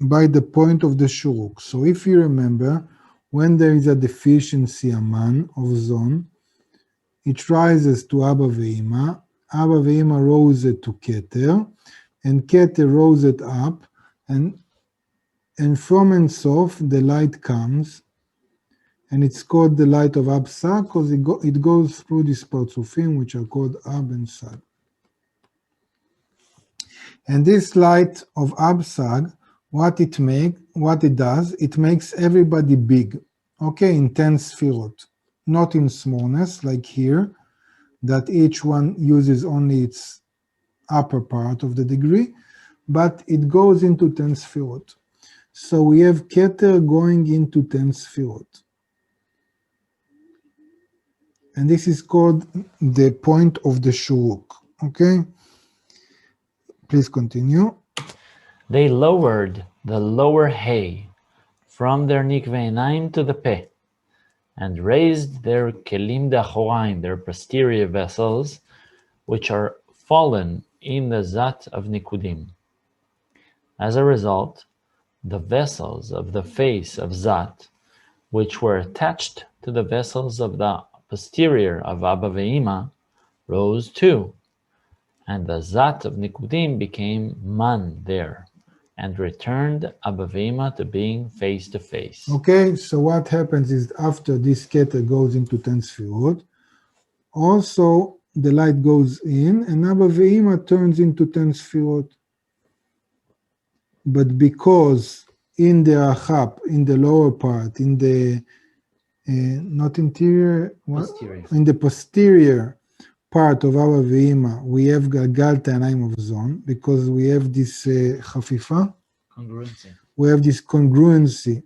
by the point of the Shuruk. So if you remember, when there is a deficiency Aman of Zon, it rises to Abba Ve'ima. Abba Ve'ima rose it to Keter, and Keter rose it up, and from Ein Sof the light comes, and it's called the light of Ab Sag because it goes through these partzufim which are called Ab and Sag. And this light of Ab Sag, what it does, it makes everybody big, okay, in 10 sfirot, not in smallness like here, that each one uses only its upper part of the degree, but it goes into 10 sfirot. So we have Keter going into 10 sfirot. And this is called the point of the Shuruk, okay? Please continue. They lowered the lower hay from their nikveinaim to the peh, and raised their kelim dachoraim, their posterior vessels, which are fallen in the zat of nikudim. As a result, the vessels of the face of zat, which were attached to the vessels of the posterior of Abba Ve'ima, rose too, and the zat of nikudim became man there, and returned Abba Ve'ima to being face to face. Okay, so what happens is after this Keter goes into 10 sfirot, also the light goes in, and Abba Ve'ima turns into 10 sfirot. But because in the achap, in the lower part, in the not interior, Posterior. in the posterior part of Abba Ve'ima, we have Galgal Ta'anaim of Zon, because we have this chafifa, Congruency. we have this congruency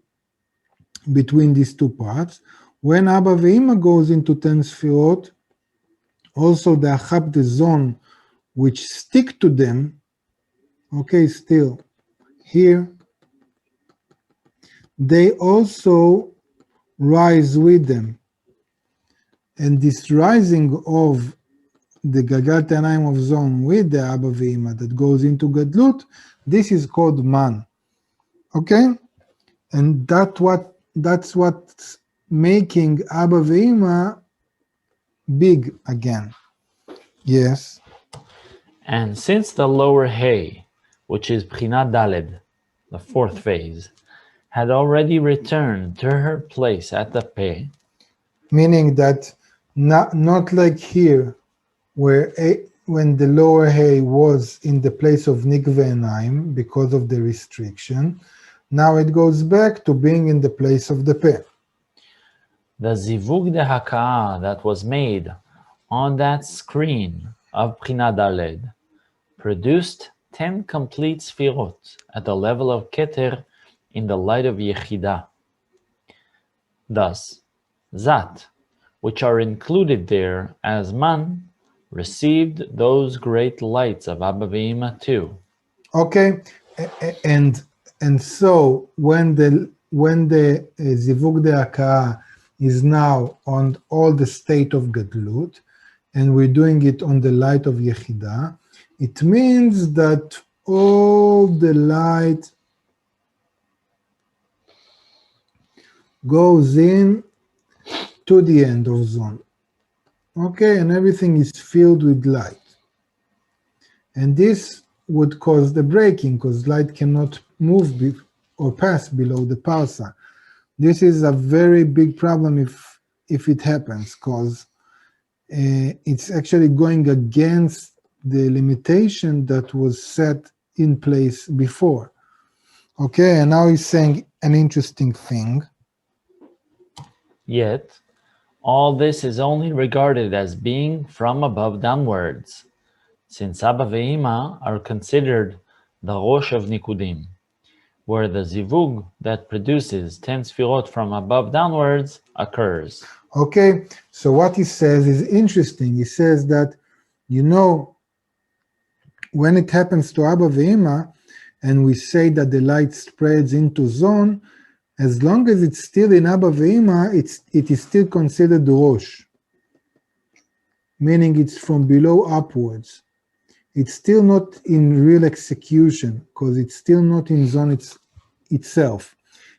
between these two parts. When Abba Ve'ima goes into 10 sfirot, also the achap, the zone, which stick to them, okay, still here, they also rise with them. And this rising of the Galgal Ta'anaim of Zon with the Abba Ve'ima that goes into Gadlut, this is called Man. Okay? And that's what's making Abba Ve'ima big again. Yes. And since the lower hay, which is B'china Daled, the fourth phase, had already returned to her place at the peh, Meaning that not like here, where when the lower hay was in the place of Nikve Enaim because of the restriction, now it goes back to being in the place of the peh. the zivug de haka'ah that was made on that screen of B'china Daled produced 10 complete sfirot at the level of Keter in the light of Yehuda. Thus, Zat, which are included there as Man, received those great lights of Abba Ve'ima too. Okay, and so when the zivug de haka'ah is now on all the state of Gadlut, and we're doing it on the light of Yehuda, it means that all the light goes in to the end of Zon. Okay, and everything is filled with light. And this would cause the breaking because light cannot move or pass below the parsa. This is a very big problem if it happens, because it's actually going against the limitation that was set in place before. Okay, and now he's saying an interesting thing. Yet, all this is only regarded as being from above downwards, since Abba ve'Ima are considered the Rosh of Nikudim, where the zivug that produces 10 sfirot from above downwards occurs. Okay, so what he says is interesting. He says that, you know, when it happens to Abba ve'Ima, and we say that the light spreads into zone, as long as it's still in Abba ve'Ima, it is still considered the Rosh, meaning it's from below upwards. It's still not in real execution, because it's still not in zone itself.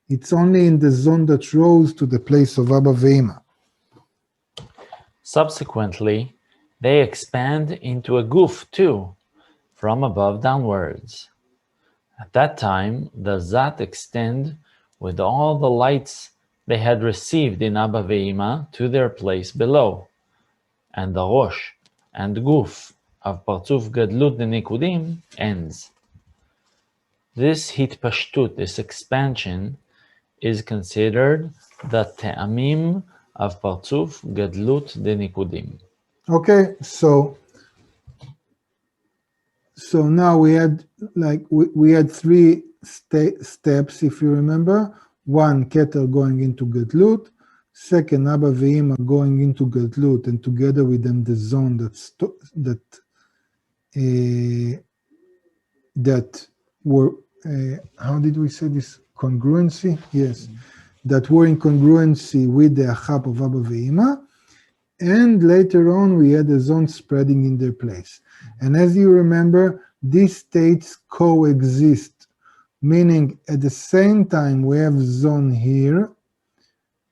It's only in the zone that rose to the place of Abba ve'Ima. Subsequently, they expand into a guf too, from above downwards. At that time, the Zat extend with all the lights they had received in Abba ve'Ima to their place below, and the Rosh and Guf of Partzuf Gadlut Nikudim ends. This hitpashtut, this expansion, is considered the Te'amim of Partzuf Gadlut Nikudim. Okay, so now we had we had three steps, if you remember. One, Keter going into Gadlut. Second, Abba ve'Ima going into Gadlut, and together with them the zone that were how did we say this? Congruency? Yes, that were in congruency with the Achab of Abba ve'Ima. And later on, we had a zone spreading in their place. And as you remember, these states coexist, meaning at the same time we have zone here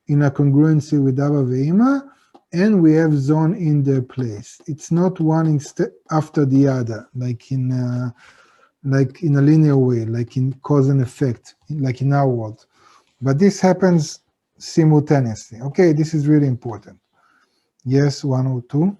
in a congruency with Abba ve'Ima, and we have zone in their place. It's not one after the other, like in a linear way, like in cause and effect, like in our world. But this happens simultaneously. Okay, this is really important. Yes, 102.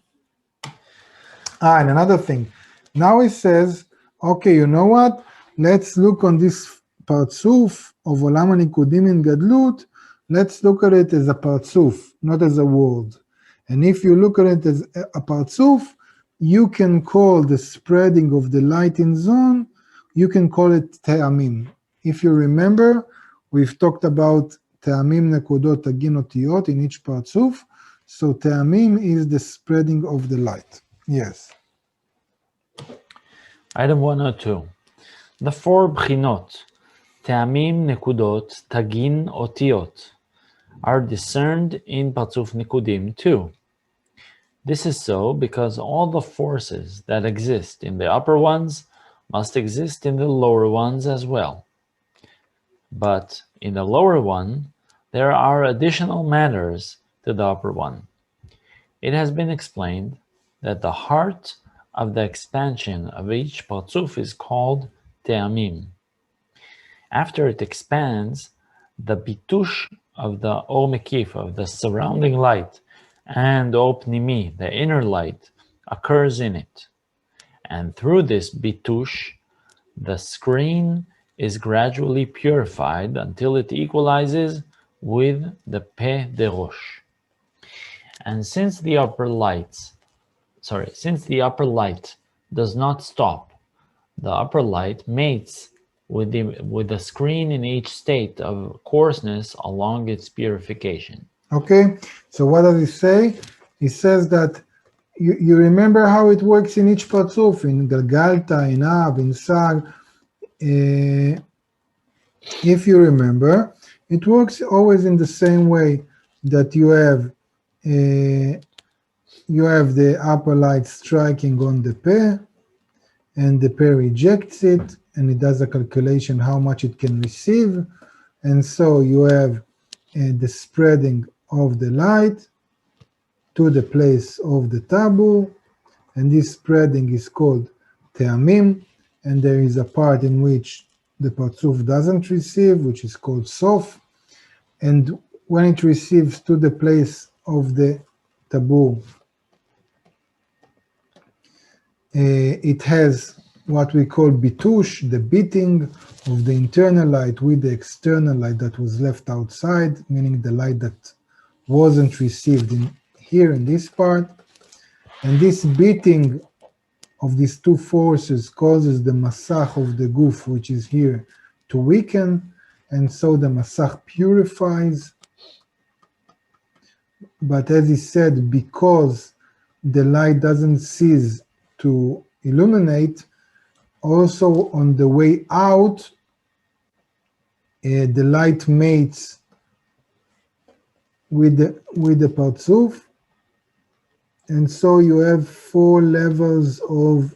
And another thing. Now it says, okay, you know what? Let's look on this partzuf of Olam HaNikudim in Gadlut. Let's look at it as a partzuf, not as a world. And if you look at it as a partzuf, you can call the spreading of the light in zone, you can call it te'amim. If you remember, we've talked about te'amim nekudot tagin otiyot in each partzuf. So te'amim is the spreading of the light. Yes. Item 102. The four bchinot, te'amim, nekudot, tagin, otiyot, are discerned in Partzuf Nikudim too. This is so because all the forces that exist in the upper ones must exist in the lower ones as well. But in the lower one, there are additional matters to the upper one. It has been explained that the heart of the expansion of each Partzuf is called Te'amim. After it expands, the bitush of the Or Mekif, of the surrounding light, and Or Pnimi, the inner light, occurs in it. And through this bitush, the screen is gradually purified until it equalizes with the Peh de Rosh. And since the upper light does not stop, the upper light mates with the screen in each state of coarseness along its purification. Okay, so what does he say? He says that you remember how it works in each partzuf, in Galgalta, in Ab, in Sag. If you remember, it works always in the same way, that you have the upper light striking on the Peh, and the Peh rejects it, and it does a calculation how much it can receive, and so you have the spreading of the light to the place of the tabu, and this spreading is called te'amim, and there is a part in which the partzuf doesn't receive, which is called sof, and when it receives to the place of the tabu, it has what we call bitush, the beating of the internal light with the external light that was left outside, meaning the light that wasn't received here in this part, and this beating of these two forces causes the masach of the guf, which is here, to weaken, and so the masach purifies. But as he said, because the light doesn't cease to illuminate, also on the way out, the light mates with the Parzuf, and so you have 4 levels of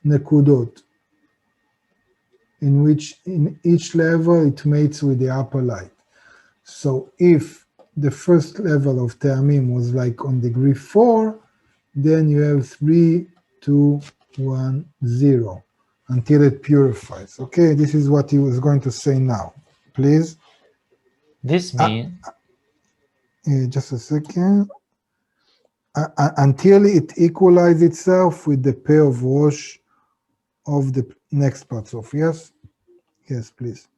nekudot, in which in each level it mates with the upper light. So if the first level of Te'amim was like on degree 4, then you have 3, 2, 1, 0, until it purifies. Okay, this is what he was going to say now. Please. This means Just a second. Until it equalizes itself with the pair of Rosh of the next parts of. Yes? Yes, please.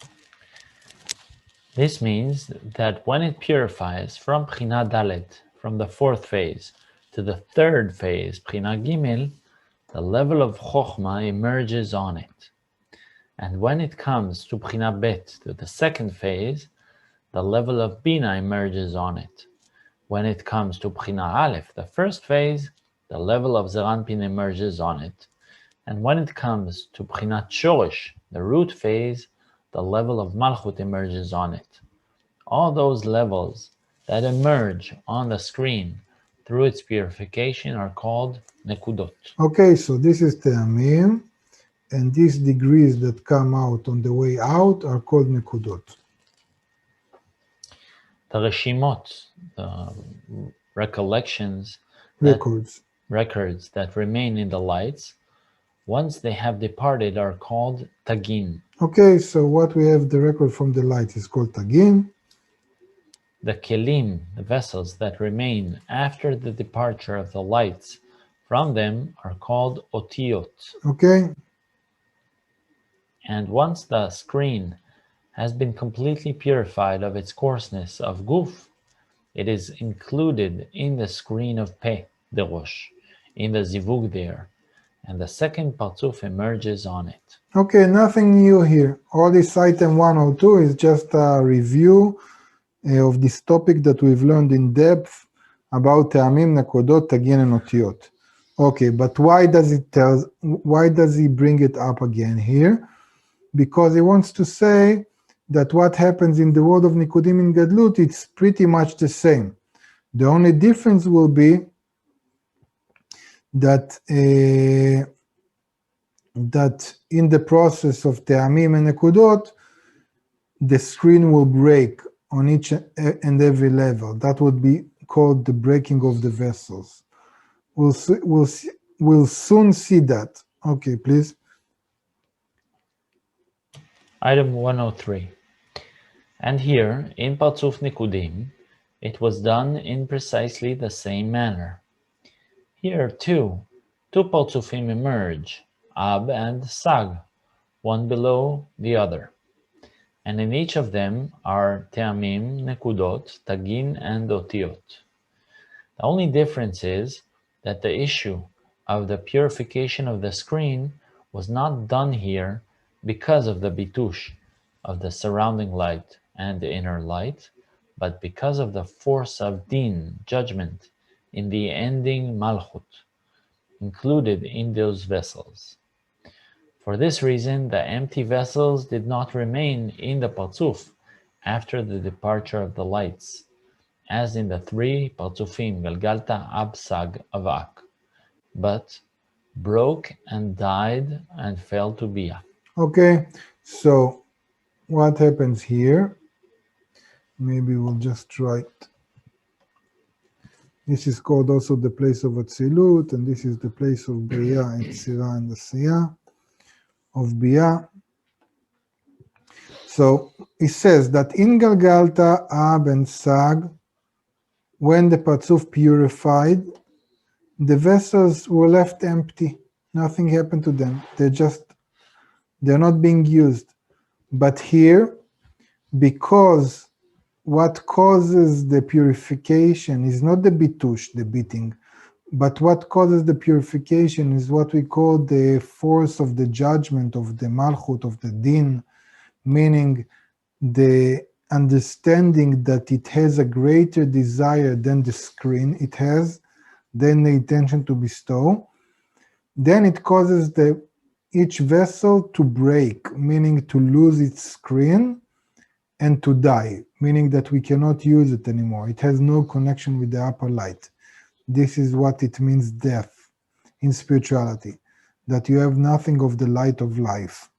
This means that when it purifies from Bchina Dalet, from the 4th phase, to the 3rd phase, Bchina Gimel, the level of Chokhmah emerges on it. And when it comes to Bchina Bet, to the 2nd phase, the level of Bina emerges on it. When it comes to Bchina Aleph, the 1st phase, the level of Zeranpin emerges on it. And when it comes to Bchinat Shoresh, the root phase, the level of Malchut emerges on it. All those levels that emerge on the screen through its purification are called Nekudot. Okay, so this is Te'amim, and these degrees that come out on the way out are called Nekudot. The Reshimot, the recollections, records that remain in the lights, once they have departed, are called Tagin. Okay, so what we have, the record from the light, is called Tagin. The Kelim, the vessels that remain after the departure of the lights from them, are called Otiyot. Okay. And once the screen has been completely purified of its coarseness of Guf, it is included in the screen of Peh, the Rosh, in the Zivug there, and the 2nd Parzuf emerges on it. Okay, nothing new here. All this item 102 is just a review of this topic that we've learned in depth about Te'amim, Nekudot, Tagin, and Otiyot. Okay, but why does he bring it up again here? Because he wants to say that what happens in the world of Nikudim in Gadlut, it's pretty much the same. The only difference will be that that in the process of Te'amim and Nekudot, the screen will break on each and every level. That would be called the breaking of the vessels. We'll soon see that. Okay, please. Item 103. And here, in Parzuf Nikudim, it was done in precisely the same manner. Here, too, 2 Parzufim emerge, Ab and Sag, one below the other. And in each of them are Te'amim, Nekudot, Tagin, and Otiyot. The only difference is that the issue of the purification of the screen was not done here because of the bitush of the surrounding light and the inner light, but because of the force of din, judgment, in the ending malchut, included in those vessels. For this reason, the empty vessels did not remain in the Parzuf after the departure of the lights, as in the 3 Parzufim, Galgalta, Ab, Sag, Avak, but broke and died and fell to Bia. Okay, so what happens here? Maybe we'll just write. This is called also the place of Atzilut, and this is the place of Bria, Yetzirah, and Asiyah of Bia. So it says that in Galgalta, Ab, and Sag, when the Parzuf purified, the vessels were left empty. Nothing happened to them. They're not being used. But here, because what causes the purification is not the bitush, the beating, but what causes the purification is what we call the force of the judgment, of the malchut, of the din, meaning the understanding that it has a greater desire than the screen it has, than the intention to bestow. Then it causes each vessel to break, meaning to lose its screen, and to die, meaning that we cannot use it anymore. It has no connection with the upper light. This is what it means, death, in spirituality, that you have nothing of the light of life.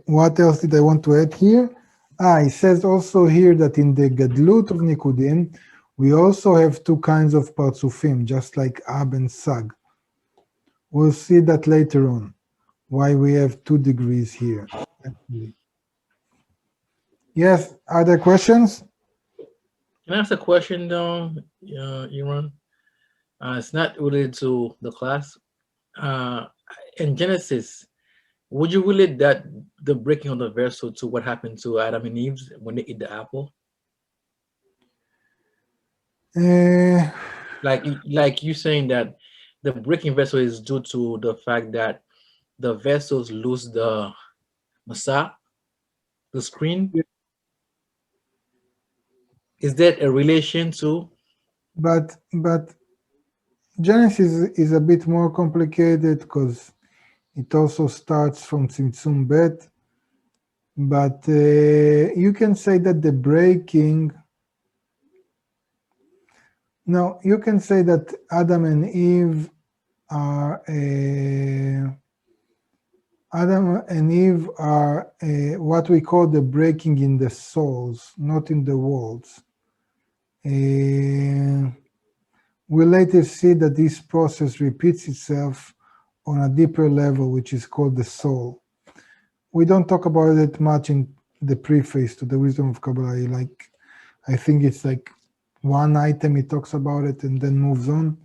What else did I want to add here? It says also here that in the Gadlut of Nikudim, we also have two kinds of Partsufim, just like Ab and Sag. We'll see that later on, why we have 2 degrees here. Yes, are there questions? Can I ask a question though, Iran? It's not related to the class. In Genesis, would you relate that the breaking of the vessel to what happened to Adam and Eve when they eat the apple? Like you saying that the breaking vessel is due to the fact that the vessels lose the masa, the screen. Yeah. Is that a relation to? But Genesis is a bit more complicated because it also starts from Tzimtzum Bet. But you can say that the breaking, no, you can say that Adam and Eve are what we call the breaking in the souls, not in the worlds. We later see that this process repeats itself on a deeper level, which is called the soul. We don't talk about it much in the preface to the Wisdom of Kabbalah. I think it's like one item he talks about it and then moves on.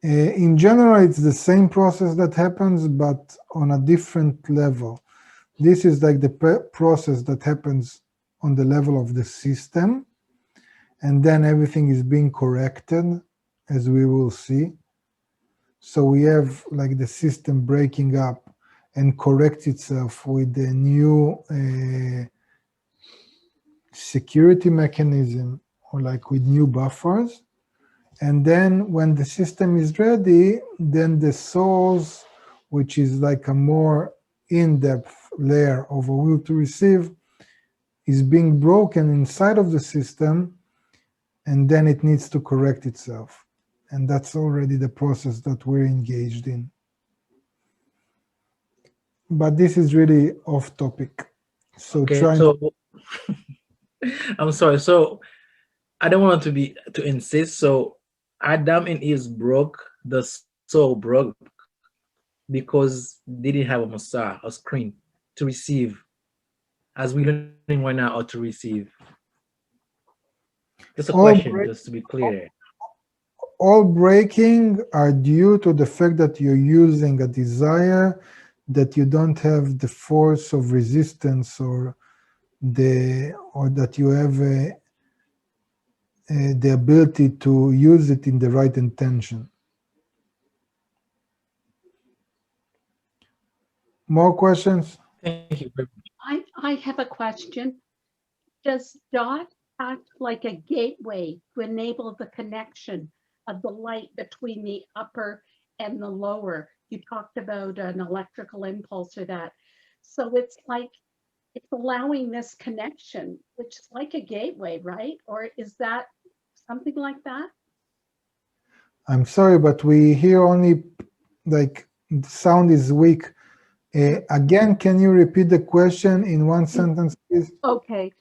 In general, it's the same process that happens, but on a different level. This is like the process that happens on the level of the system, and then everything is being corrected, as we will see. So we have like the system breaking up and corrects itself with the new security mechanism, or like with new buffers. And then when the system is ready, then the souls, which is like a more in-depth layer of a will to receive, is being broken inside of the system, and then it needs to correct itself. And that's already the process that we're engaged in. But this is really off topic. So Okay, I'm sorry. So I don't want to insist. So Adam and Eve broke, the soul broke because they didn't have a Messiah, a screen to receive, as we're learning right now, or to receive. Just a question, just to be clear. All breaking are due to the fact that you're using a desire that you don't have the force of resistance, or that you have the ability to use it in the right intention. More questions? Thank you. I have a question. Does dot act like a gateway to enable the connection of the light between the upper and the lower? You talked about an electrical impulse or that. So it's like, it's allowing this connection, which is like a gateway, right? Or is that something like that? I'm sorry, but we hear only, like, the sound is weak. Again, can you repeat the question in one sentence, please? Okay.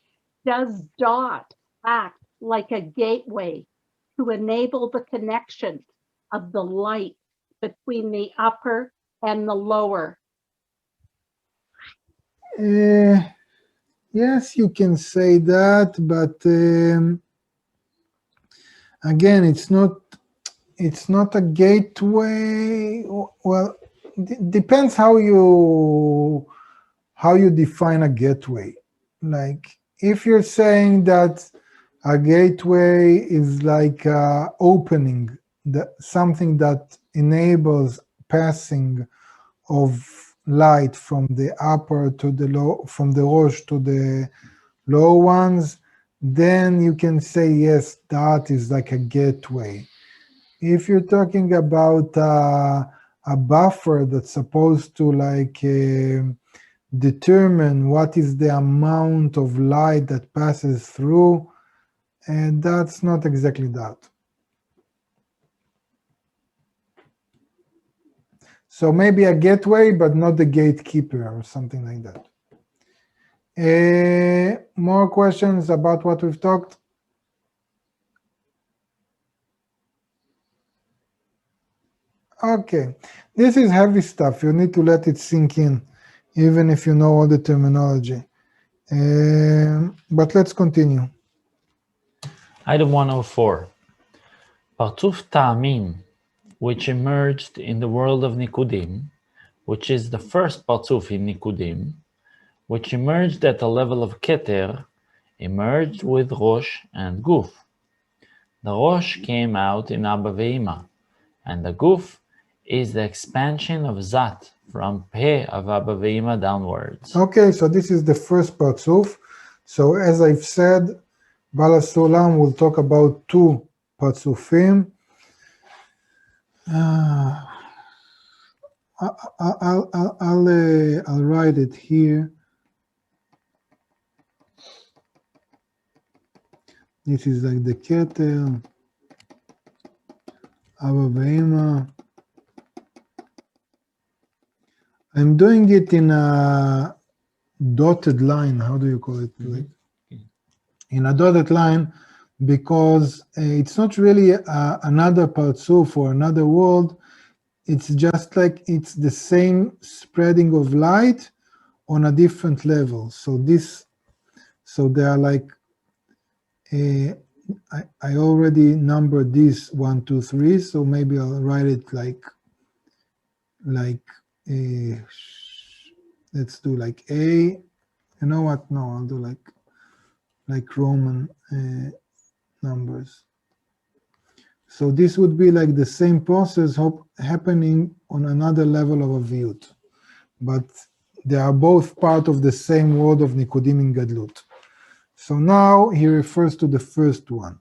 Does dot act like a gateway to enable the connection of the light between the upper and the lower? Yes, you can say that, but again, it's not a gateway. Well, depends how you define a gateway. like if you're saying that a gateway is like opening, something that enables passing of light from the upper to the low, from the Rosh to the low ones, then you can say yes, that is like a gateway. If you're talking about a buffer that's supposed to like determine what is the amount of light that passes through, and that's not exactly that. So maybe a gateway, but not the gatekeeper or something like that. More questions about what we've talked? Okay, this is heavy stuff. You need to let it sink in, even if you know all the terminology. But let's continue. Item 104. Partuf Ta'amim, which emerged in the world of Nikudim, which is the first Partuf in Nikudim, which emerged at the level of Keter, emerged with Rosh and Guf. The Rosh came out in Abba Ve'ima, and the Guf is the expansion of Zat from Peh of Abba Ve'ima downwards. Okay, so this is the first Partuf. So as I've said, Bala Sulam will talk about two Partsufim. I'll write it here. This is like the Keter, Abba Ve'ima. I'm doing it in a dotted line. How do you call it? Like in a dotted line, because it's not really another Partsuf or another world. It's just like it's the same spreading of light on a different level. So they are like, I already numbered this 1, 2, 3. So maybe I'll write it like let's do like A. You know what? No, I'll do like Roman numbers. So this would be like the same process happening on another level of Aviyut. But they are both part of the same world of Nikudim in Gadlut. So now he refers to the first one.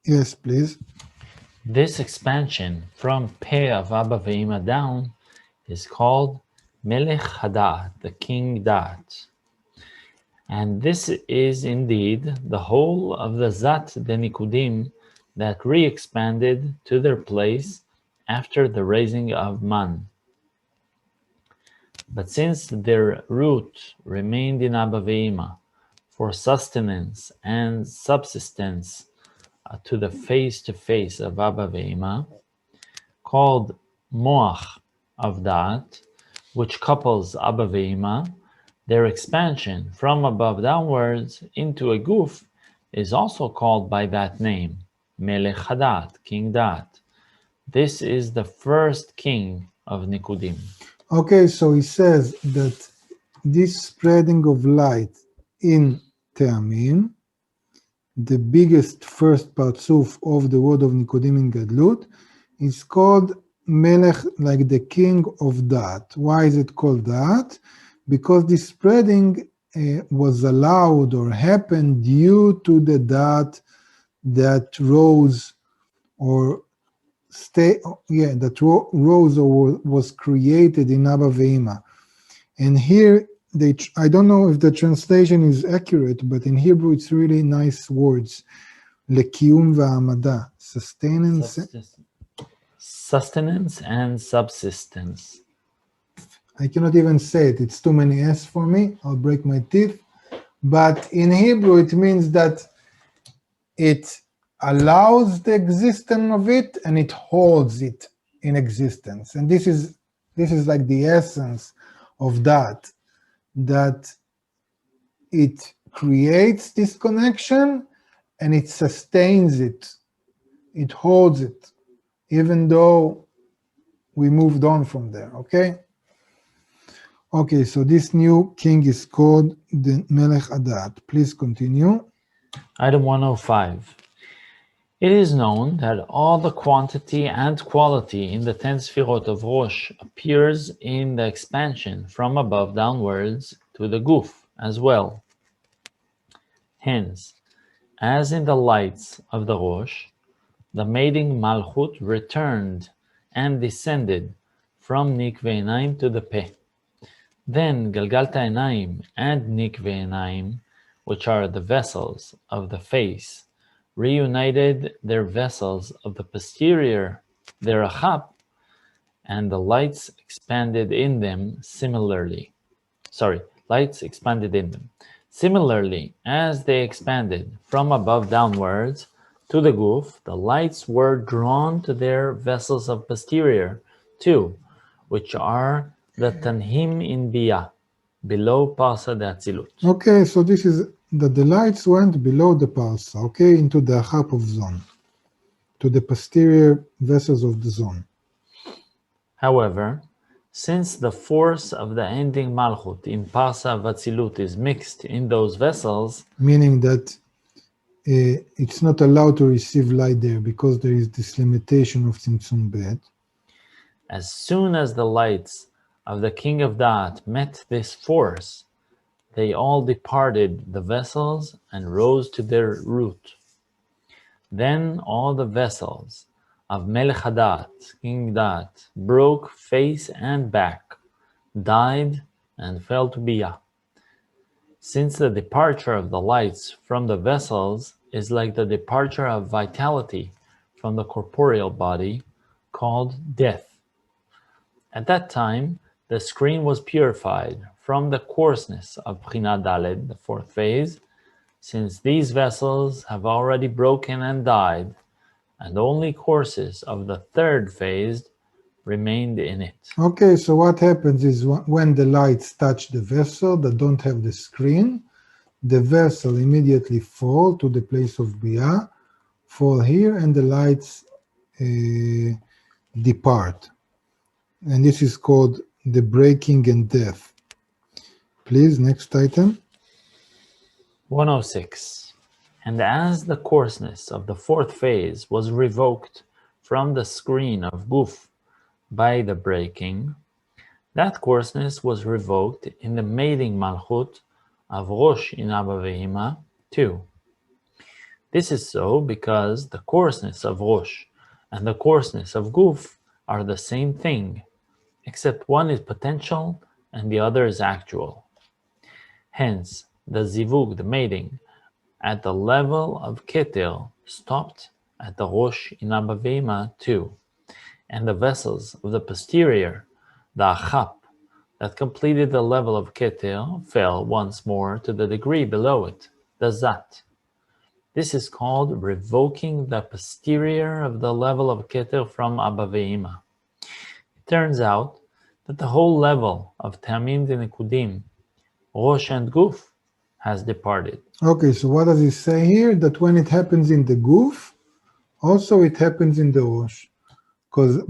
Yes, please. This expansion from Peh of Abba Ve'ima down is called Melech Hadat, the King Dat. And this is indeed the whole of the Zat de Nikudim that re-expanded to their place after the raising of Man. But since their root remained in Abba Ve'ima for sustenance and subsistence to the face-to-face of Abba Ve'ima, called Moach of Dat, which couples Abba Ve'ima, their expansion from above downwards into a Guf is also called by that name, Melech Hadat, King Dat. This is the first king of Nikudim. Okay, so he says that this spreading of light in Te'amim, the biggest first Partsuf of the world of Nikudim in Gadlut, is called Melech, like the king of Dat. Why is it called that? Because this spreading was allowed or happened due to the Dat that rose or rose or was created in Abba Ve'ima. And here, I don't know if the translation is accurate, but in Hebrew it's really nice words. Lekiyum va'amada, sustenance and subsistence. I cannot even say it. It's too many S for me. I'll break my teeth. But in Hebrew, it means that it allows the existence of it and it holds it in existence. And this is like the essence of that it creates this connection and it sustains it. It holds it, even though we moved on from there, okay? Okay, so this new king is called the Melech Adat. Please continue. Item 105. It is known that all the quantity and quality in the 10 Sfirot of Rosh appears in the expansion from above downwards to the Guf as well. Hence, as in the lights of the Rosh, the mating Malchut returned and descended from Nikve Einaim to the Peh. Then Galgalta Einaim and Nikve Einaim, which are the vessels of the face, reunited their vessels of the posterior, their achap, and the lights expanded in them similarly. Lights expanded in them. Similarly, as they expanded from above downwards to the Guf, the lights were drawn to their vessels of posterior, too, which are the Tanhim in Biyah, below Parsa de Atzilut. Okay, so this is that the lights went below the Parsa, okay, into the achap of zone, to the posterior vessels of the zone. However, since the force of the ending Malchut in Parsa of Atzilut is mixed in those vessels, meaning that it's not allowed to receive light there because there is this limitation of Tzimtzum Bet. as soon as the lights of the King of Da'at met this force, they all departed the vessels and rose to their root. Then all the vessels of Melech Hadat, King Da'at, broke face and back, died, and fell to Biyah. Since the departure of the lights from the vessels is like the departure of vitality from the corporeal body, called death. At that time, the screen was purified from the coarseness of Bchina Daled, the fourth phase, since these vessels have already broken and died, and only courses of the third phase remained in it. Okay, so what happens is when the lights touch the vessel that don't have the screen, the vessel immediately fall to the place of Biyah, fall here, and the lights depart. And this is called the breaking and death. Please, next item. 106. And as the coarseness of the fourth phase was revoked from the screen of Guf by the breaking, that coarseness was revoked in the mating Malchut of Rosh in Abba Vehima too. This is so because the coarseness of Rosh and the coarseness of Guf are the same thing, except one is potential and the other is actual. Hence, the zivug, the mating, at the level of Keter stopped at the Rosh in Abba Vehima too, and the vessels of the posterior, the achap, that completed the level of Keter fell once more to the degree below it, the zat. This is called revoking the posterior of the level of Keter from Abba Vehima. It turns out that the whole level of Tamim de Nekudim, Rosh and Guf, has departed. Okay, so what does it say here? That when it happens in the Guf, also it happens in the Rosh.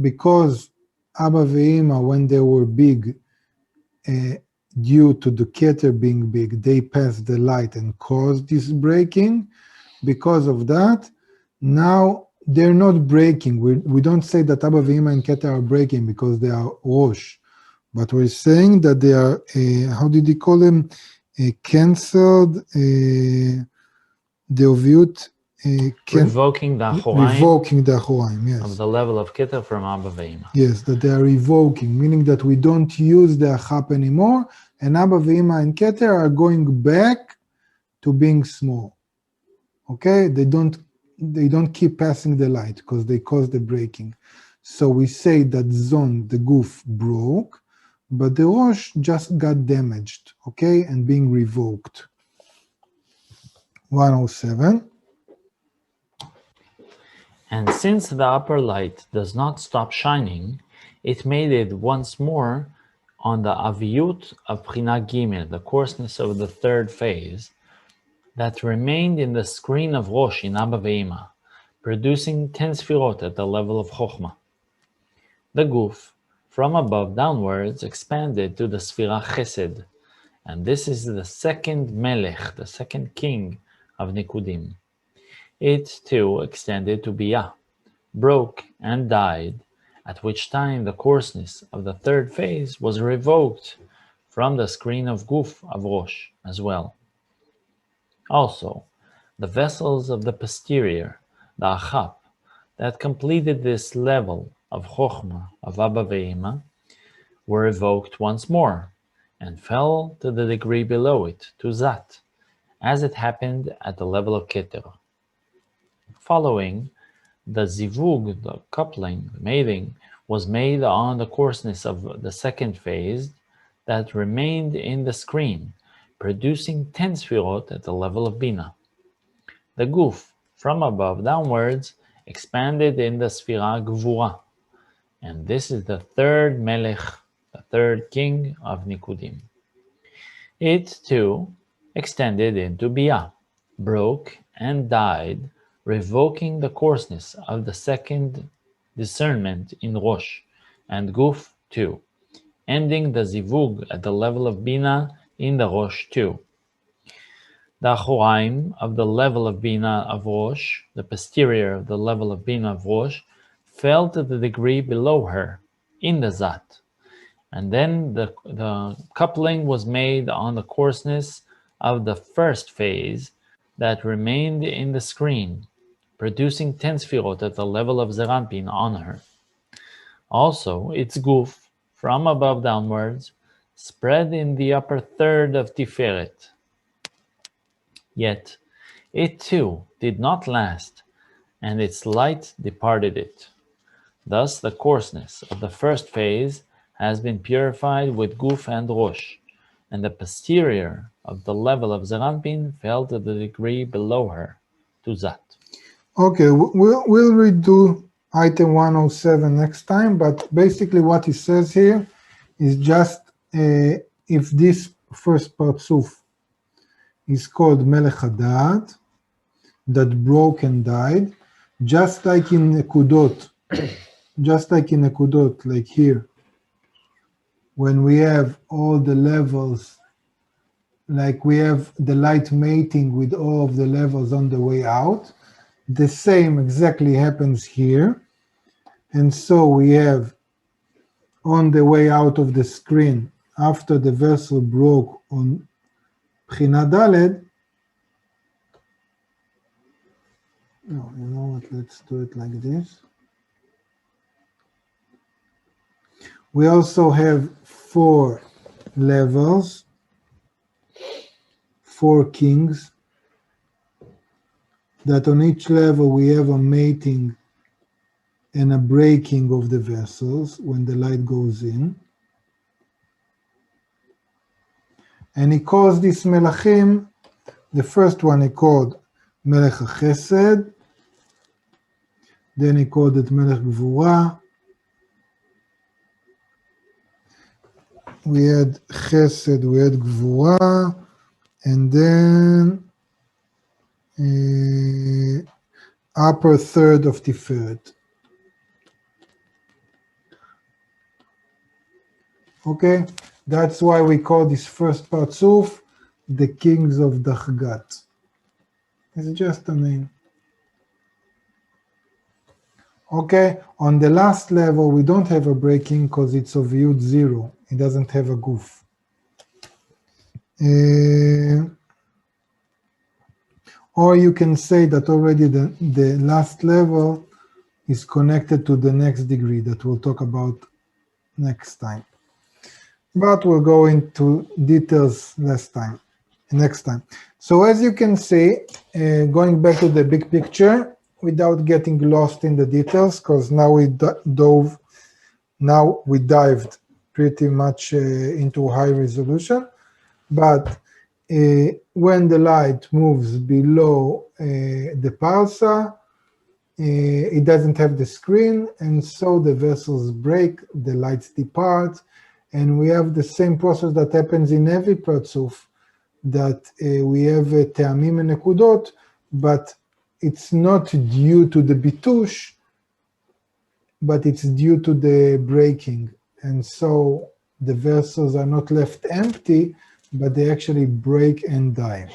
Because Abba Ve'ima, when they were big, due to the Keter being big, they passed the light and caused this breaking. Because of that, now they're not breaking. We don't say that Abba Ve'ima and Keter are breaking because they are Rosh. But we're saying that they are, how did he call them? Cancelled, the Oviut. Revoking the Achoraim, yes. Of the level of Keter from Abba Ve'ima. Yes, that they are revoking, meaning that we don't use the Achap anymore, and Abba Ve'ima and Keter are going back to being small. Okay, they don't keep passing the light because they cause the breaking. So we say that Zon, the Guf, broke, but the Rosh just got damaged, okay, and being revoked. 107. And since the upper light does not stop shining, it made it once more on the Aviyut of Bchina Gimel, the coarseness of the third phase, that remained in the screen of Rosh in Abba Ve'ima, producing 10 Sfirot at the level of Chokhmah. The Guf, from above downwards, expanded to the Sfira Chesed, and this is the second Melech, the second king of Nikudim. It too extended to Biyah, broke and died, at which time the coarseness of the third phase was revoked from the screen of Guf of Rosh as well. Also, the vessels of the posterior, the Achap, that completed this level of Chochmah of Abba Ve'ima, were evoked once more, and fell to the degree below it, to Zat, as it happened at the level of Keter. Following, the Zivug, the coupling, the mating, was made on the coarseness of the second phase that remained in the screen, producing 10 Sfirot at the level of Bina. The Guf, from above downwards, expanded in the Sfira Gvura, and this is the third Melech, the third king of Nikudim. It, too, extended into Biyah, broke and died, revoking the coarseness of the second discernment in Rosh, and Guf, too, ending the Zivug at the level of Bina in the Rosh, too. The Achoraim of the level of Bina of Rosh, the posterior of the level of Bina of Rosh, fell to the degree below her, in the Zat. And then the coupling was made on the coarseness of the first phase that remained in the screen, producing 10 Sfirot at the level of Zerampin on her. Also, its Guf, from above downwards, spread in the upper third of Tiferet. Yet, it too did not last, and its light departed it. Thus, the coarseness of the first phase has been purified with Guf and Rosh, and the posterior of the level of Zerampin fell to the degree below her, to Zat. Okay, we'll redo item 107 next time, but basically what he says here is just if this first Partsuf is called Melech Hadat, that broke and died, just like in Nekudot, like here, when we have all the levels, like we have the light mating with all of the levels on the way out, the same exactly happens here. And so we have on the way out of the screen, after the vessel broke on Bchina Daled, no, you know what, let's do it like this. We also have 4 levels, 4 kings, that on each level we have a mating and a breaking of the vessels when the light goes in. And he calls this Melachim, the first one he called Melech HaChesed, then he called it Melech Gvura. We had Chesed, we had Gvura, and then upper third of Tiferet. Okay, that's why we call this first Partsuf the kings of Dachgat. It's just a name. Okay, on the last level we don't have a breaking because it's of Yud 0. It doesn't have a Guf. Or you can say that already the last level is connected to the next degree that we'll talk about next time. But we'll go into details next time. So as you can see, going back to the big picture, without getting lost in the details, because now we dived pretty much into high resolution. But when the light moves below the parsa, it doesn't have the screen, and so the vessels break, the lights depart, and we have the same process that happens in every Partsuf, that we have Te'amim and Nekudot, but it's not due to the bitush, but it's due to the breaking. and so the vessels are not left empty, but they actually break and die,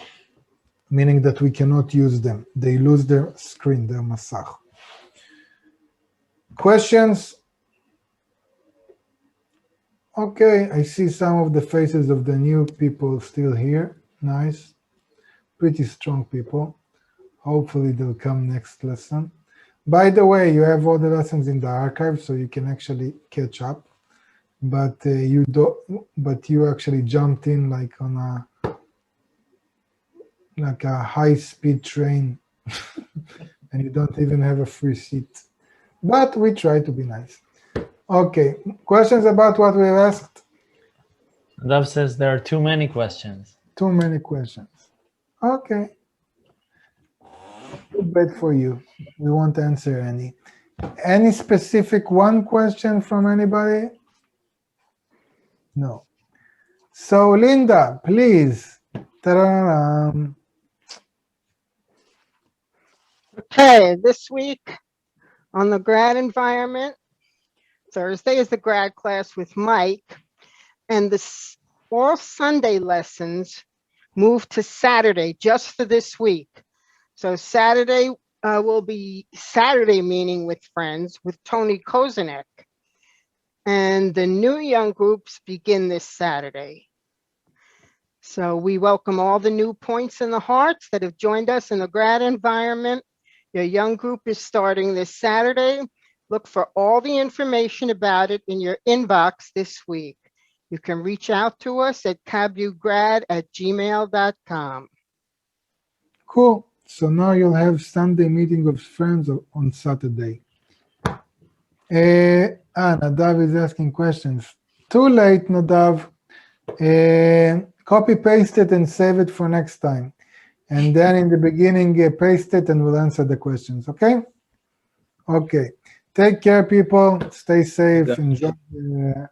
meaning that we cannot use them. They lose their screen, their masach. Questions? Okay, I see some of the faces of the new people still here. Nice. Pretty strong people. Hopefully they'll come next lesson. By the way, you have all the lessons in the archive, so you can actually catch up. But you actually jumped in like on a high-speed train, and you don't even have a free seat. But we try to be nice. Okay, questions about what we asked? Nadav says there are too many questions. Too many questions. Okay. Too bad for you. We won't answer any. Any specific one question from anybody? No. So Linda, please. Ta-da-da-dam. Okay, this week on the grad environment, Thursday is the grad class with Mike, and all Sunday lessons moved to Saturday just for this week. So Saturday will be Saturday meeting with friends with Tony Kozenek. And the new young groups begin this Saturday. So we welcome all the new points in the hearts that have joined us in the grad environment. Your young group is starting this Saturday. Look for all the information about it in your inbox this week. You can reach out to us at kabugrad@gmail.com. Cool. So now you'll have Sunday meeting with friends on Saturday. Nadav is asking questions. Too late, Nadav. Copy paste it and save it for next time. And then in the beginning, paste it and we'll answer the questions, okay? Okay. Take care, people. Stay safe. Enjoy the